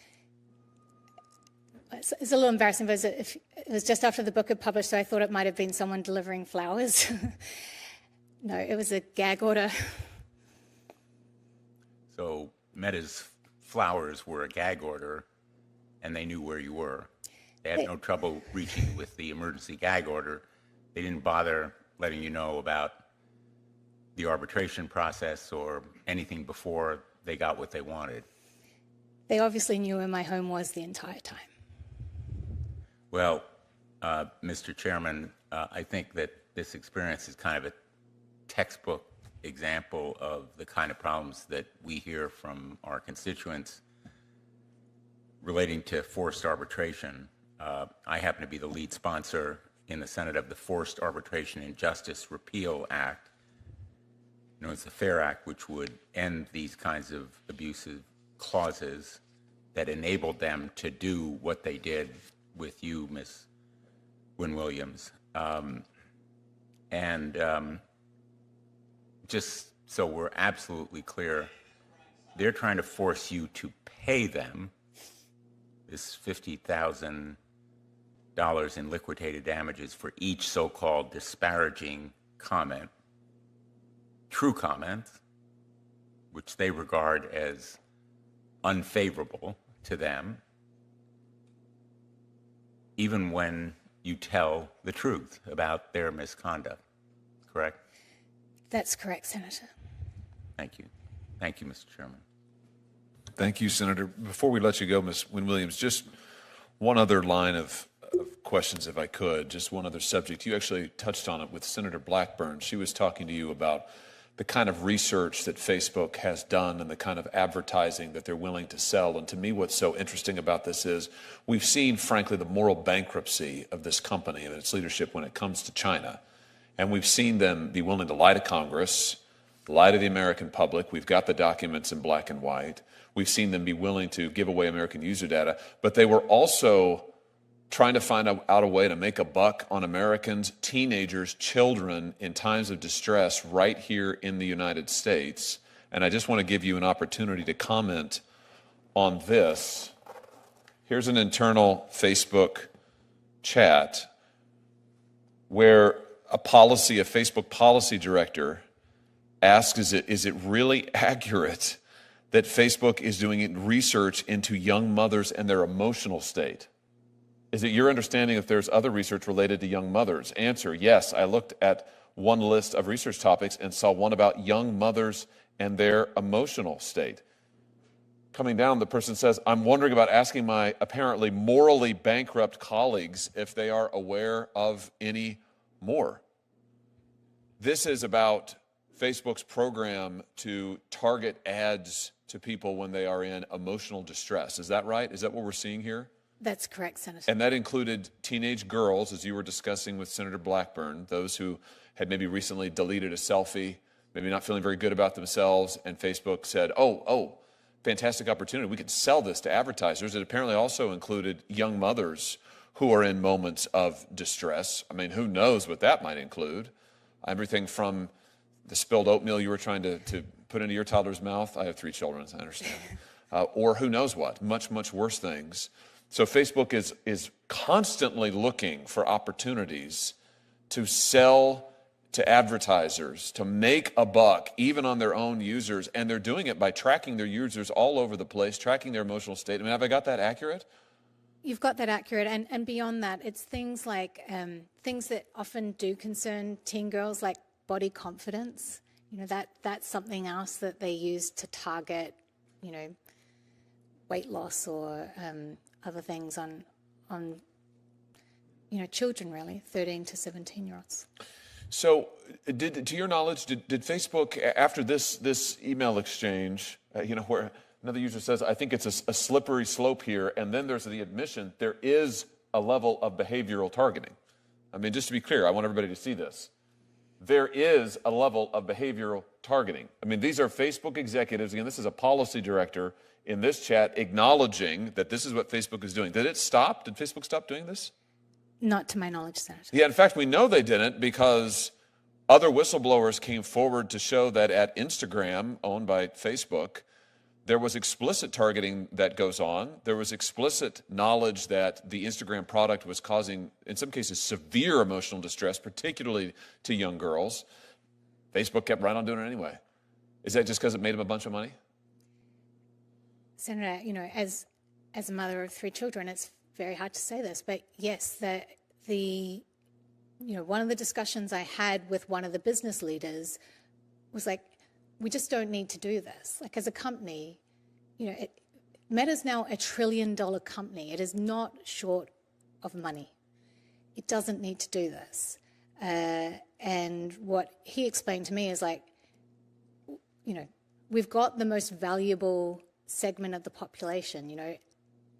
it's a little embarrassing, but it was just after the book had published, so I thought it might have been someone delivering flowers. No, it was a gag order. So Meta's flowers were a gag order, and they knew where you were. They had no trouble reaching you with the emergency gag order. They didn't bother letting you know about the arbitration process or anything before they got what they wanted. They obviously knew where my home was the entire time. Well, Mr. Chairman, I think that this experience is kind of a textbook example of the kind of problems that we hear from our constituents relating to forced arbitration. I happen to be the lead sponsor in the Senate of the Forced Arbitration and Justice Repeal Act, known as the FAIR Act, which would end these kinds of abusive clauses that enabled them to do what they did with you, Ms. Wynn-Williams. Just so we're absolutely clear, they're trying to force you to pay them this $50,000 in liquidated damages for each so-called disparaging comment, true comment, which they regard as unfavorable to them, even when you tell the truth about their misconduct, correct? That's correct, Senator. Thank you. Thank you, Mr. Chairman. Thank you, Senator. Before we let you go, Ms. Wynn-Williams, just one other line of questions, if I could, just one other subject. You actually touched on it with Senator Blackburn. She was talking to you about the kind of research that Facebook has done and the kind of advertising that they're willing to sell. And to me, what's so interesting about this is we've seen, frankly, the moral bankruptcy of this company and its leadership when it comes to China. And we've seen them be willing to lie to Congress, lie to the American public. We've got the documents in black and white. We've seen them be willing to give away American user data. But they were also trying to find out a way to make a buck on Americans, teenagers, children in times of distress right here in the United States. And I just want to give you an opportunity to comment on this. Here's an internal Facebook chat where a Facebook policy director asks, is it really accurate that Facebook is doing research into young mothers and their emotional state? Is it your understanding if there's other research related to young mothers? Answer, yes. I looked at one list of research topics and saw one about young mothers and their emotional state. Coming down, the person says, I'm wondering about asking my apparently morally bankrupt colleagues if they are aware of any more. This is about Facebook's program to target ads to people when they are in emotional distress. Is that right? Is that what we're seeing here? That's correct, Senator. And that included teenage girls, as you were discussing with Senator Blackburn, those who had maybe recently deleted a selfie, maybe not feeling very good about themselves, and Facebook said, oh, fantastic opportunity. We could sell this to advertisers. It apparently also included young mothers who are in moments of distress. I mean, who knows what that might include? Everything from the spilled oatmeal you were trying to put into your toddler's mouth. I have 3 children, so I understand. Or who knows what, much, much worse things. So Facebook is constantly looking for opportunities to sell to advertisers, to make a buck, even on their own users. And they're doing it by tracking their users all over the place, tracking their emotional state. I mean, have I got that accurate? You've got that accurate. And beyond that, it's things like things that often do concern teen girls, like body confidence. You know, that's something else that they use to target, you know, weight loss or other things on you know, children, really, 13 to 17-year-olds. So, to your knowledge, did Facebook, after this email exchange, you know, where another user says, I think it's a slippery slope here, and then there's the admission, there is a level of behavioral targeting. I mean, just to be clear, I want everybody to see this. There is a level of behavioral targeting. I mean, these are Facebook executives. Again, this is a policy director in this chat acknowledging that this is what Facebook is doing. Did it stop? Did Facebook stop doing this? Not to my knowledge, Senator. Yeah, in fact, we know they didn't because other whistleblowers came forward to show that at Instagram, owned by Facebook, there was explicit targeting that goes on. There was explicit knowledge that the Instagram product was causing, in some cases, severe emotional distress, particularly to young girls. Facebook kept right on doing it anyway. Is that just because it made them a bunch of money? Senator, you know, as a mother of 3 children, it's very hard to say this, but yes, you know, one of the discussions I had with one of the business leaders was like, we just don't need to do this. Like, as a company, you know, Meta's now $1 trillion company. It is not short of money. It doesn't need to do this. And what he explained to me is like, you know, we've got the most valuable segment of the population. You know,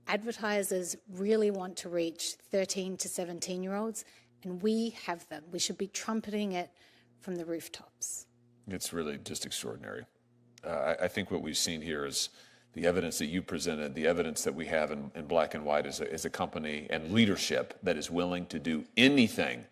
advertisers really want to reach 13 to 17-year-olds, and we have them. We should be trumpeting it from the rooftops. It's really just extraordinary. I think what we've seen here is the evidence that you presented, the evidence that we have in black and white is a company and leadership that is willing to do anything,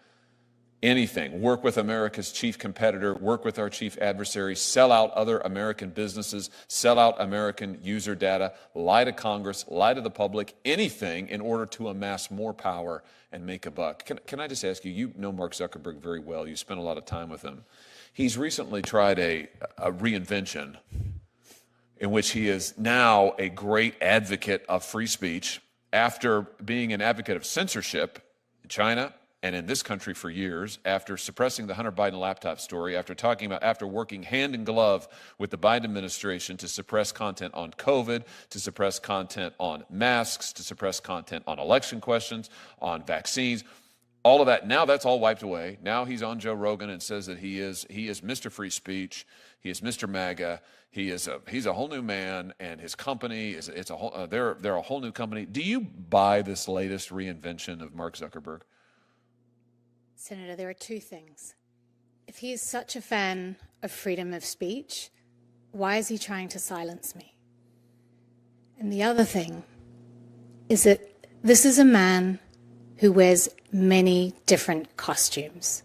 work with America's chief competitor, work with our chief adversary, sell out other American businesses, sell out American user data, lie to Congress, lie to the public, anything in order to amass more power and make a buck. Can I just ask you, you know Mark Zuckerberg very well. You spent a lot of time with him. He's recently tried a reinvention in which he is now a great advocate of free speech after being an advocate of censorship in China and in this country for years, after suppressing the Hunter Biden laptop story, after working hand in glove with the Biden administration to suppress content on COVID, to suppress content on masks, to suppress content on election questions, on vaccines. All of that, now that's all wiped away. Now he's on Joe Rogan and says that he is Mr. Free Speech, he is Mr. MAGA, he's a whole new man, and his company they're a whole new company. Do you buy this latest reinvention of Mark Zuckerberg? Senator, there are 2 things. If he is such a fan of freedom of speech, why is he trying to silence me? And the other thing is that this is a man who wears many different costumes.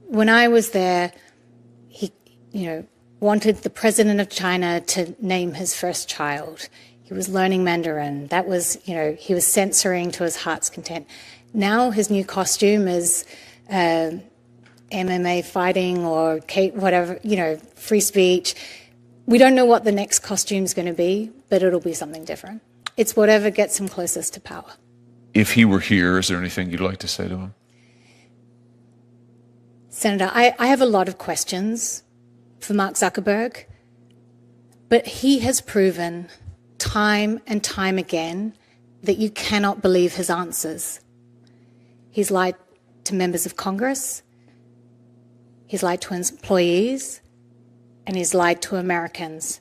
When I was there, he, you know, wanted the president of China to name his first child. He was learning Mandarin. That was, you know, he was censoring to his heart's content. Now his new costume is MMA fighting or whatever, you know, free speech. We don't know what the next costume is going to be, but it'll be something different. It's whatever gets him closest to power. If he were here, is there anything you'd like to say to him? Senator, I have a lot of questions for Mark Zuckerberg, but he has proven time and time again that you cannot believe his answers. He's lied to members of Congress, he's lied to his employees, and he's lied to Americans.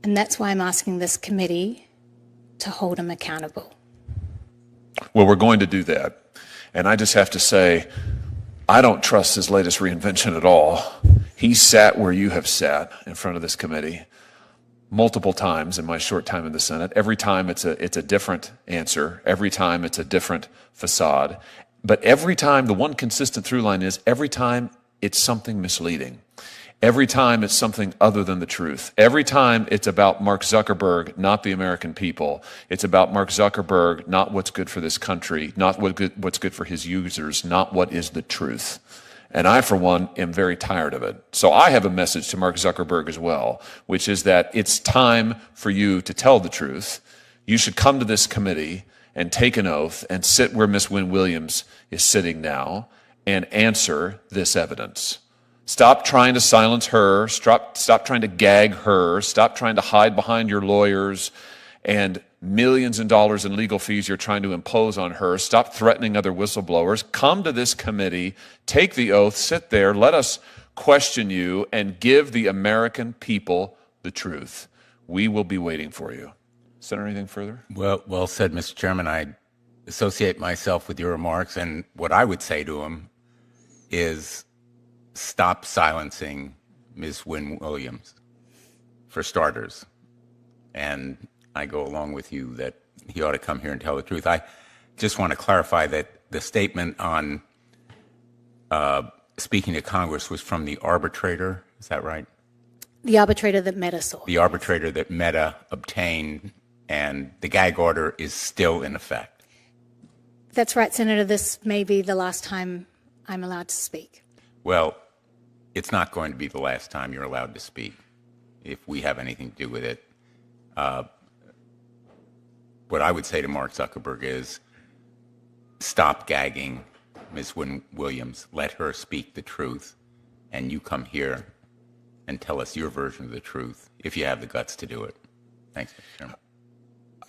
And that's why I'm asking this committee to hold him accountable. Well, we're going to do that. And I just have to say, I don't trust his latest reinvention at all. He sat where you have sat in front of this committee multiple times in my short time in the Senate. Every time it's a different answer. Every time it's a different facade. But every time, the one consistent through line is every time it's something misleading. Every time it's something other than the truth. Every time it's about Mark Zuckerberg, not the American people. It's about Mark Zuckerberg, not what's good for this country, not what's good for his users, not what is the truth. And I, for one, am very tired of it. So I have a message to Mark Zuckerberg as well, which is that it's time for you to tell the truth. You should come to this committee and take an oath and sit where Ms. Wynn-Williams is sitting now and answer this evidence. Stop trying to silence her. Stop trying to gag her. Stop trying to hide behind your lawyers and millions of dollars in legal fees you're trying to impose on her. Stop threatening other whistleblowers. Come to this committee, take the oath, sit there, let us question you, and give the American people the truth. We will be waiting for you. Senator, anything further? Well said, Mr. Chairman. I associate myself with your remarks, and what I would say to him is stop silencing Ms. Wynn-Williams, for starters. And I go along with you that he ought to come here and tell the truth. I just want to clarify that the statement on speaking to Congress was from the arbitrator. Is that right? The arbitrator that Meta saw. The arbitrator that Meta obtained, and the gag order is still in effect. That's right, Senator. This may be the last time I'm allowed to speak. Well, it's not going to be the last time you're allowed to speak if we have anything to do with it. What I would say to Mark Zuckerberg is stop gagging Ms. Wynn-Williams. Let her speak the truth, and you come here and tell us your version of the truth if you have the guts to do it. Thanks, Mr. Chairman.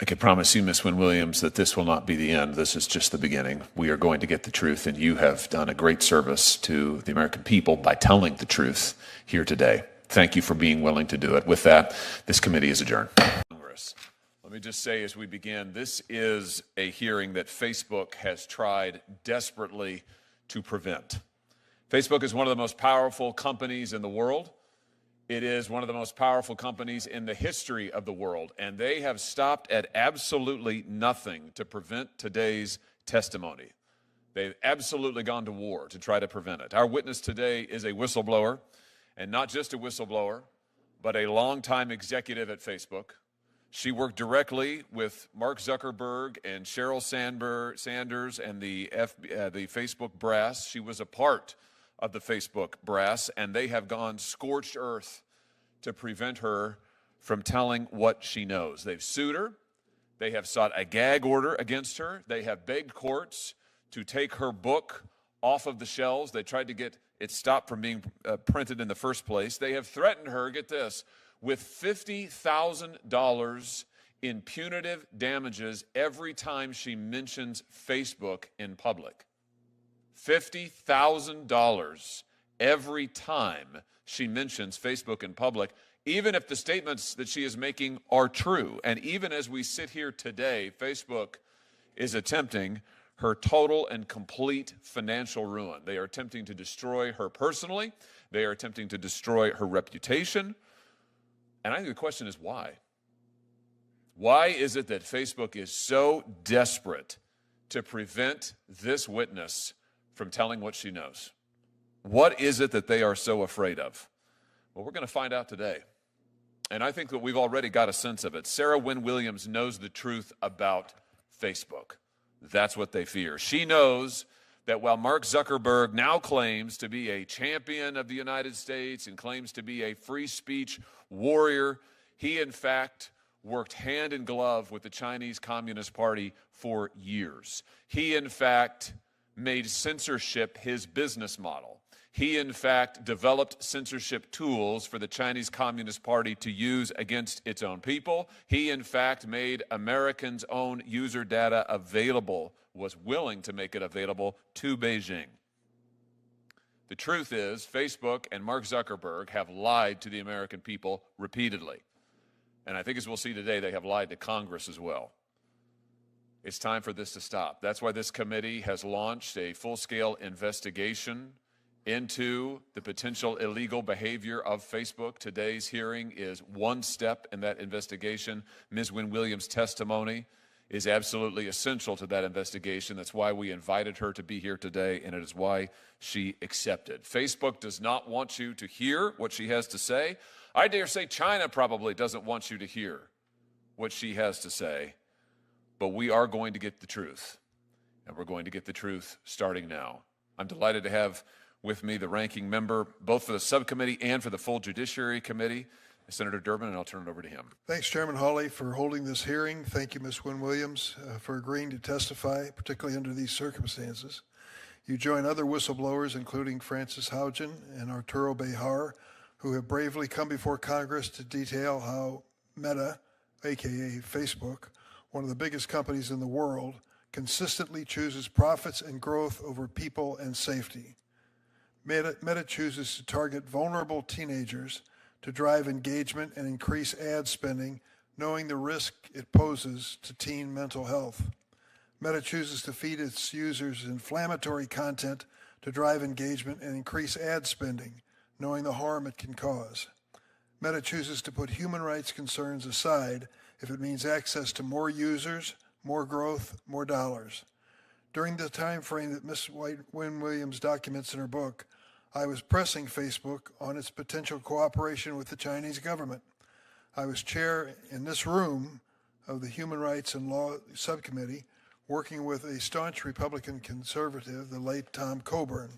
I can promise you, Ms. Wynn-Williams, that this will not be the end. This is just the beginning. We are going to get the truth, and you have done a great service to the American people by telling the truth here today. Thank you for being willing to do it. With that, this committee is adjourned. Congress. Let me just say as we begin, this is a hearing that Facebook has tried desperately to prevent. Facebook is one of the most powerful companies in the world. It is one of the most powerful companies in the history of the world, and they have stopped at absolutely nothing to prevent today's testimony. They've absolutely gone to war to try to prevent it. Our witness today is a whistleblower, and not just a whistleblower, but a longtime executive at Facebook. She worked directly with Mark Zuckerberg and Sheryl Sanders and the Facebook brass. She was a part of the Facebook brass, and they have gone scorched earth to prevent her from telling what she knows. They've sued her. They have sought a gag order against her. They have begged courts to take her book off of the shelves. They tried to get it stopped from being printed in the first place. They have threatened her, get this, with $50,000 in punitive damages every time she mentions Facebook in public. $50,000 every time she mentions Facebook in public, even if the statements that she is making are true. And even as we sit here today, Facebook is attempting her total and complete financial ruin. They are attempting to destroy her personally. They are attempting to destroy her reputation. And I think the question is why? Why is it that Facebook is so desperate to prevent this witness from telling what she knows? What is it that they are so afraid of? Well, we're going to find out today. And I think that we've already got a sense of it. Sarah Wynn-Williams knows the truth about Facebook. That's what they fear. She knows that while Mark Zuckerberg now claims to be a champion of the United States and claims to be a free speech warrior, he in fact worked hand in glove with the Chinese Communist Party for years. He in fact made censorship his business model. He in fact developed censorship tools for the Chinese Communist Party to use against its own people. He in fact made Americans' own user data available, was willing to make it available to Beijing. The truth is, Facebook and Mark Zuckerberg have lied to the American people repeatedly. And I think as we'll see today, they have lied to Congress as well. It's time for this to stop. That's why this committee has launched a full-scale investigation into the potential illegal behavior of Facebook. Today's hearing is one step in that investigation. Ms. Wynn-Williams' testimony is absolutely essential to that investigation. That's why we invited her to be here today, and it is why she accepted. Facebook does not want you to hear what she has to say. I dare say China probably doesn't want you to hear what she has to say, but we are going to get the truth, and we're going to get the truth starting now. I'm delighted to have with me the ranking member, both for the subcommittee and for the full Judiciary Committee, Senator Durbin, and I'll turn it over to him. Thanks, Chairman Hawley, for holding this hearing. Thank you, Ms. Wynn-Williams, for agreeing to testify, particularly under these circumstances. You join other whistleblowers, including Frances Haugen and Arturo Bejar, who have bravely come before Congress to detail how Meta, aka Facebook, one of the biggest companies in the world, consistently chooses profits and growth over people and safety. Meta chooses to target vulnerable teenagers to drive engagement and increase ad spending, knowing the risk it poses to teen mental health. Meta chooses to feed its users inflammatory content to drive engagement and increase ad spending, knowing the harm it can cause. Meta chooses to put human rights concerns aside if it means access to more users, more growth, more dollars. During the time frame that Ms. Wynn-Williams documents in her book, I was pressing Facebook on its potential cooperation with the Chinese government. I was chair in this room of the Human Rights and Law Subcommittee, working with a staunch Republican conservative, the late Tom Coburn.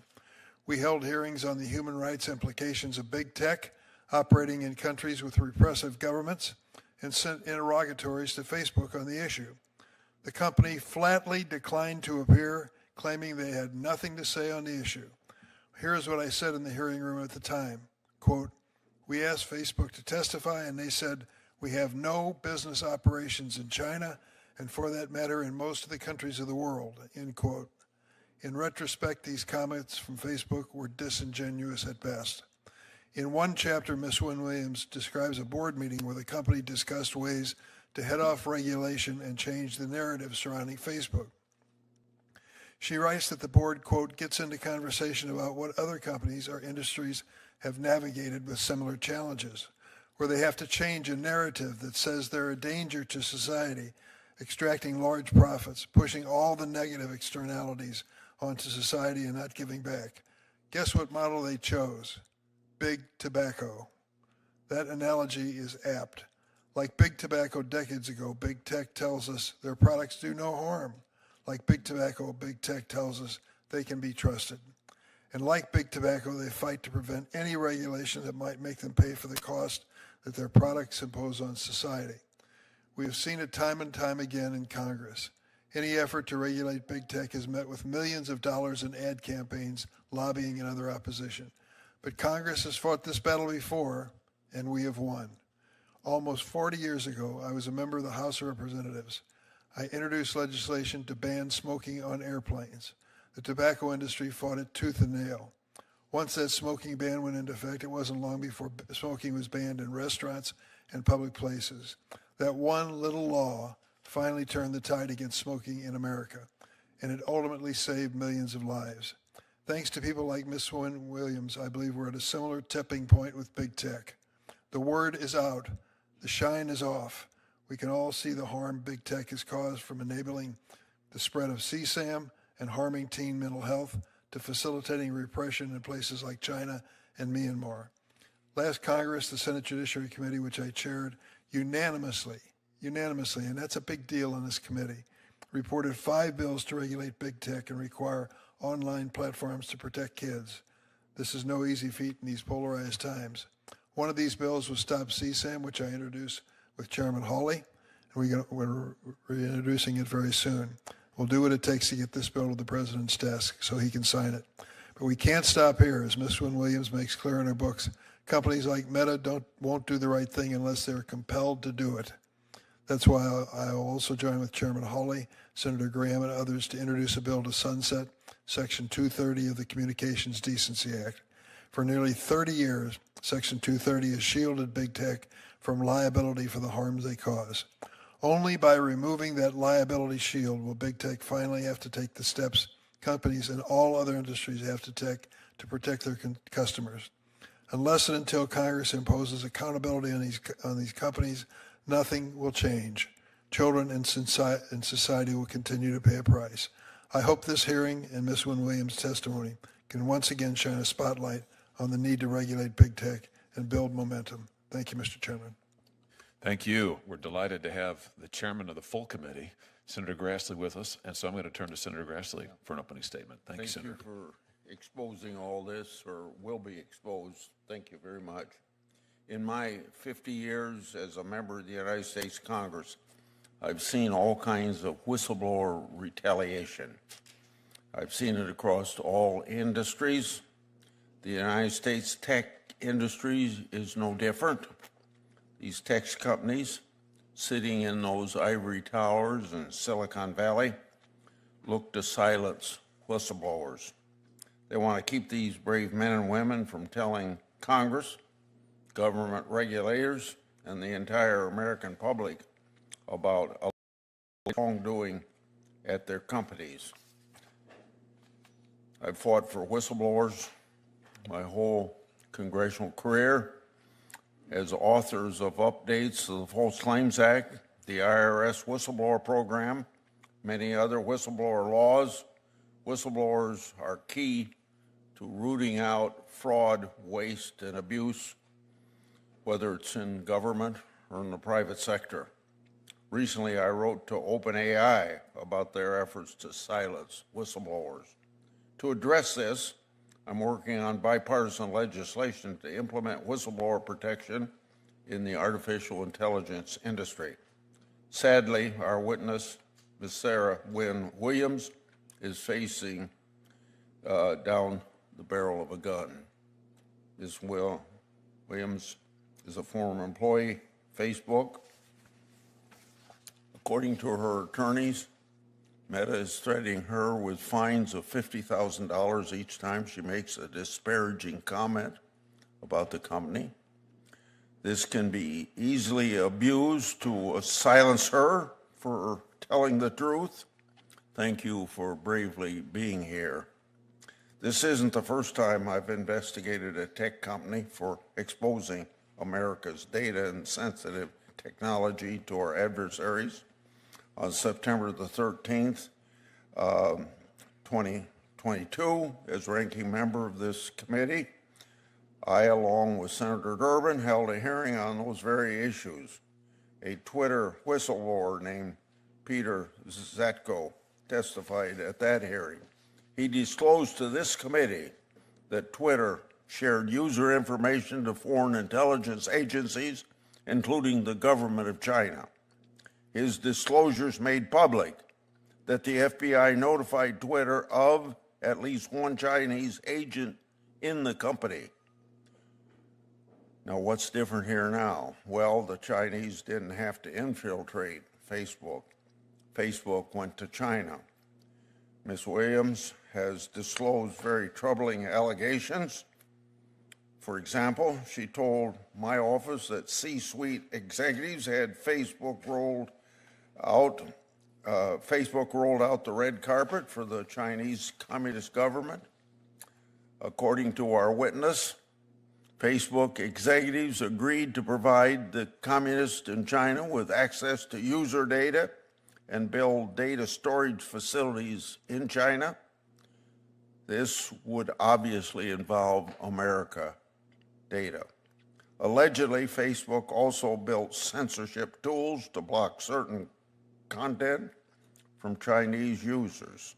We held hearings on the human rights implications of big tech operating in countries with repressive governments and sent interrogatories to Facebook on the issue. The company flatly declined to appear, claiming they had nothing to say on the issue. Here's what I said in the hearing room at the time. Quote, "We asked Facebook to testify and they said, we have no business operations in China and for that matter in most of the countries of the world," end quote. In retrospect, these comments from Facebook were disingenuous at best. In one chapter, Ms. Wynn-Williams describes a board meeting where the company discussed ways to head off regulation and change the narrative surrounding Facebook. She writes that the board, quote, "gets into conversation about what other companies or industries have navigated with similar challenges, where they have to change a narrative that says they're a danger to society, extracting large profits, pushing all the negative externalities onto society and not giving back. Guess what model they chose? Big tobacco." That analogy is apt. Like big tobacco decades ago, big tech tells us their products do no harm. Like big tobacco, big tech tells us they can be trusted. And like big tobacco, they fight to prevent any regulation that might make them pay for the cost that their products impose on society. We have seen it time and time again in Congress. Any effort to regulate big tech is met with millions of dollars in ad campaigns, lobbying, and other opposition. But Congress has fought this battle before, and we have won. Almost 40 years ago, I was a member of the House of Representatives. I introduced legislation to ban smoking on airplanes. The tobacco industry fought it tooth and nail. Once that smoking ban went into effect, it wasn't long before smoking was banned in restaurants and public places. That one little law finally turned the tide against smoking in America, and it ultimately saved millions of lives. Thanks to people like Ms. Wynn-Williams, I believe we're at a similar tipping point with big tech. The word is out. The shine is off. We can all see the harm big tech has caused, from enabling the spread of CSAM and harming teen mental health to facilitating repression in places like China and Myanmar. Last Congress, the Senate Judiciary Committee, which I chaired, unanimously, and that's a big deal in this committee, reported 5 bills to regulate big tech and require online platforms to protect kids. This is no easy feat in these polarized times. One of these bills was Stop CSAM, which I introduced with Chairman Hawley, and we're reintroducing it very soon. We'll do what it takes to get this bill to the president's desk so he can sign it. But we can't stop here, as Ms. Wynn-Williams makes clear in her books. Companies like Meta won't do the right thing unless they're compelled to do it. That's why I will also join with Chairman Hawley, Senator Graham, and others to introduce a bill to sunset Section 230 of the Communications Decency Act. For nearly 30 years, Section 230 has shielded big tech from liability for the harms they cause. Only by removing that liability shield will big tech finally have to take the steps companies in all other industries have to take to protect their customers. Unless and until Congress imposes accountability on these companies, nothing will change. Children and society will continue to pay a price. I hope this hearing and Ms. Wynn-Williams' testimony can once again shine a spotlight on the need to regulate big tech and build momentum. Thank you, Mr. Chairman. Thank you. We're delighted to have the chairman of the full committee, Senator Grassley, with us. And so I'm going to turn to Senator Grassley for an opening statement. Thank you, Senator. Thank you for exposing all this, or will be exposed. Thank you very much. In my 50 years as a member of the United States Congress, I've seen all kinds of whistleblower retaliation. I've seen it across all industries. The United States tech industry is no different. These tech companies sitting in those ivory towers in Silicon Valley look to silence whistleblowers. They want to keep these brave men and women from telling Congress, government regulators, and the entire American public about wrongdoing at their companies. I've fought for whistleblowers my whole congressional career as authors of updates to the False Claims Act, the IRS whistleblower program, many other whistleblower laws. Whistleblowers are key to rooting out fraud, waste, and abuse, whether it's in government or in the private sector. Recently, I wrote to OpenAI about their efforts to silence whistleblowers. To address this, I'm working on bipartisan legislation to implement whistleblower protection in the artificial intelligence industry. Sadly, our witness, Ms. Sarah Wynn-Williams, is facing down the barrel of a gun. Ms. Williams is a former employee, Facebook. According to her attorneys, Meta is threatening her with fines of $50,000 each time she makes a disparaging comment about the company. This can be easily abused to silence her for telling the truth. Thank you for bravely being here. This isn't the first time I've investigated a tech company for exposing America's data and sensitive technology to our adversaries. On September the 13th, 2022, as ranking member of this committee, I, along with Senator Durbin, held a hearing on those very issues. A Twitter whistleblower named Peter Zatko testified at that hearing. He disclosed to this committee that Twitter shared user information to foreign intelligence agencies, including the government of China. His disclosures made public that the FBI notified Twitter of at least one Chinese agent in the company. Now, what's different here now? Well, the Chinese didn't have to infiltrate Facebook. Facebook went to China. Ms. Williams has disclosed very troubling allegations. For example, she told my office that C-suite executives had Facebook rolled out the red carpet for the Chinese Communist government. According to our witness, Facebook executives agreed to provide the communists in China with access to user data and build data storage facilities in China. This would obviously involve America data. Allegedly, Facebook also built censorship tools to block certain content from Chinese users.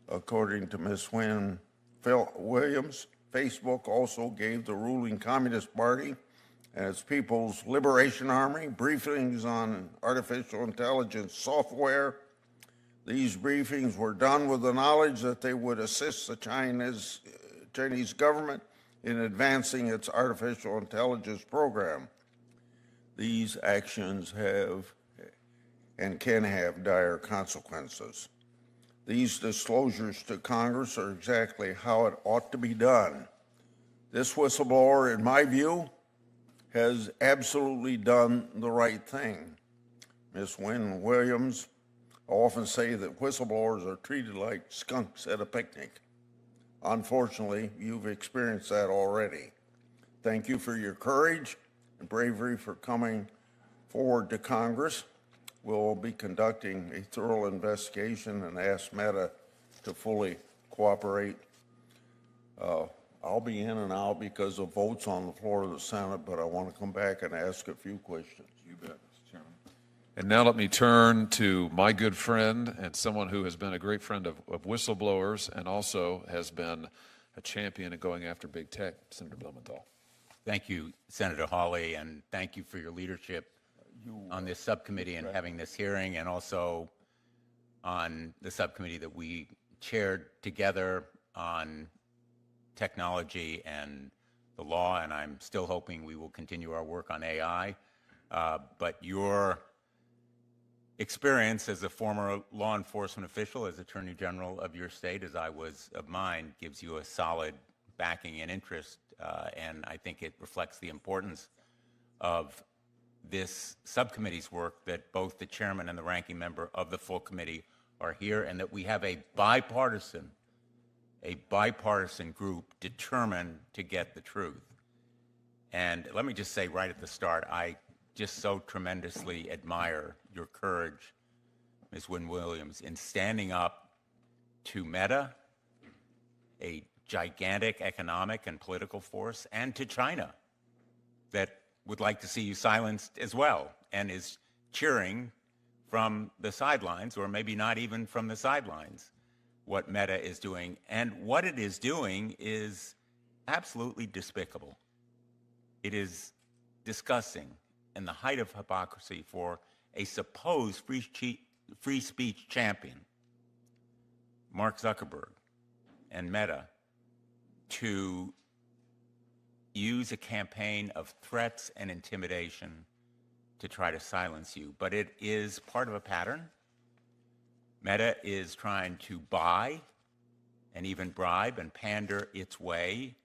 According to Ms. Wynn-Williams, Facebook also gave the ruling Communist Party and its People's Liberation Army briefings on artificial intelligence software. These briefings were done with the knowledge that they would assist the Chinese government in advancing its artificial intelligence program. These actions have and can have dire consequences. These disclosures to Congress are exactly how it ought to be done. This whistleblower, in my view, has absolutely done the right thing. Ms. Wynn-Williams, I often say that whistleblowers are treated like skunks at a picnic. Unfortunately, you've experienced that already. Thank you for your courage and bravery for coming forward to Congress. We'll be conducting a thorough investigation and ask Meta to fully cooperate. I'll be in and out because of votes on the floor of the Senate, but I want to come back and ask a few questions. You bet, Mr. Chairman. And now let me turn to my good friend and someone who has been a great friend of whistleblowers and also has been a champion in going after big tech, Senator Blumenthal. Thank you, Senator Hawley, and thank you for your leadership on this subcommittee and having this hearing, and also on the subcommittee that we chaired together on technology and the law, and I'm still hoping we will continue our work on AI. But your experience as a former law enforcement official, as Attorney General of your state, as I was of mine, gives you a solid backing and interest, and I think it reflects the importance of this subcommittee's work, that both the chairman and the ranking member of the full committee are here, and that we have a bipartisan group determined to get the truth. And let me just say right at the start, I just so tremendously admire your courage, Ms. Wynn-Williams, in standing up to Meta, a gigantic economic and political force, and to China, that would like to see you silenced as well, and is cheering from the sidelines, or maybe not even from the sidelines, what Meta is doing. And what it is doing is absolutely despicable. It is disgusting and the height of hypocrisy for a supposed free speech champion, Mark Zuckerberg and Meta, to use a campaign of threats and intimidation to try to silence you. But it is part of a pattern. Meta is trying to buy and even bribe and pander its way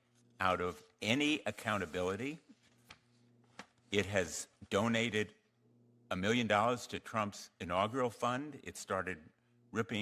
out of any accountability. It has donated $1 million to Trump's inaugural fund. It started ripping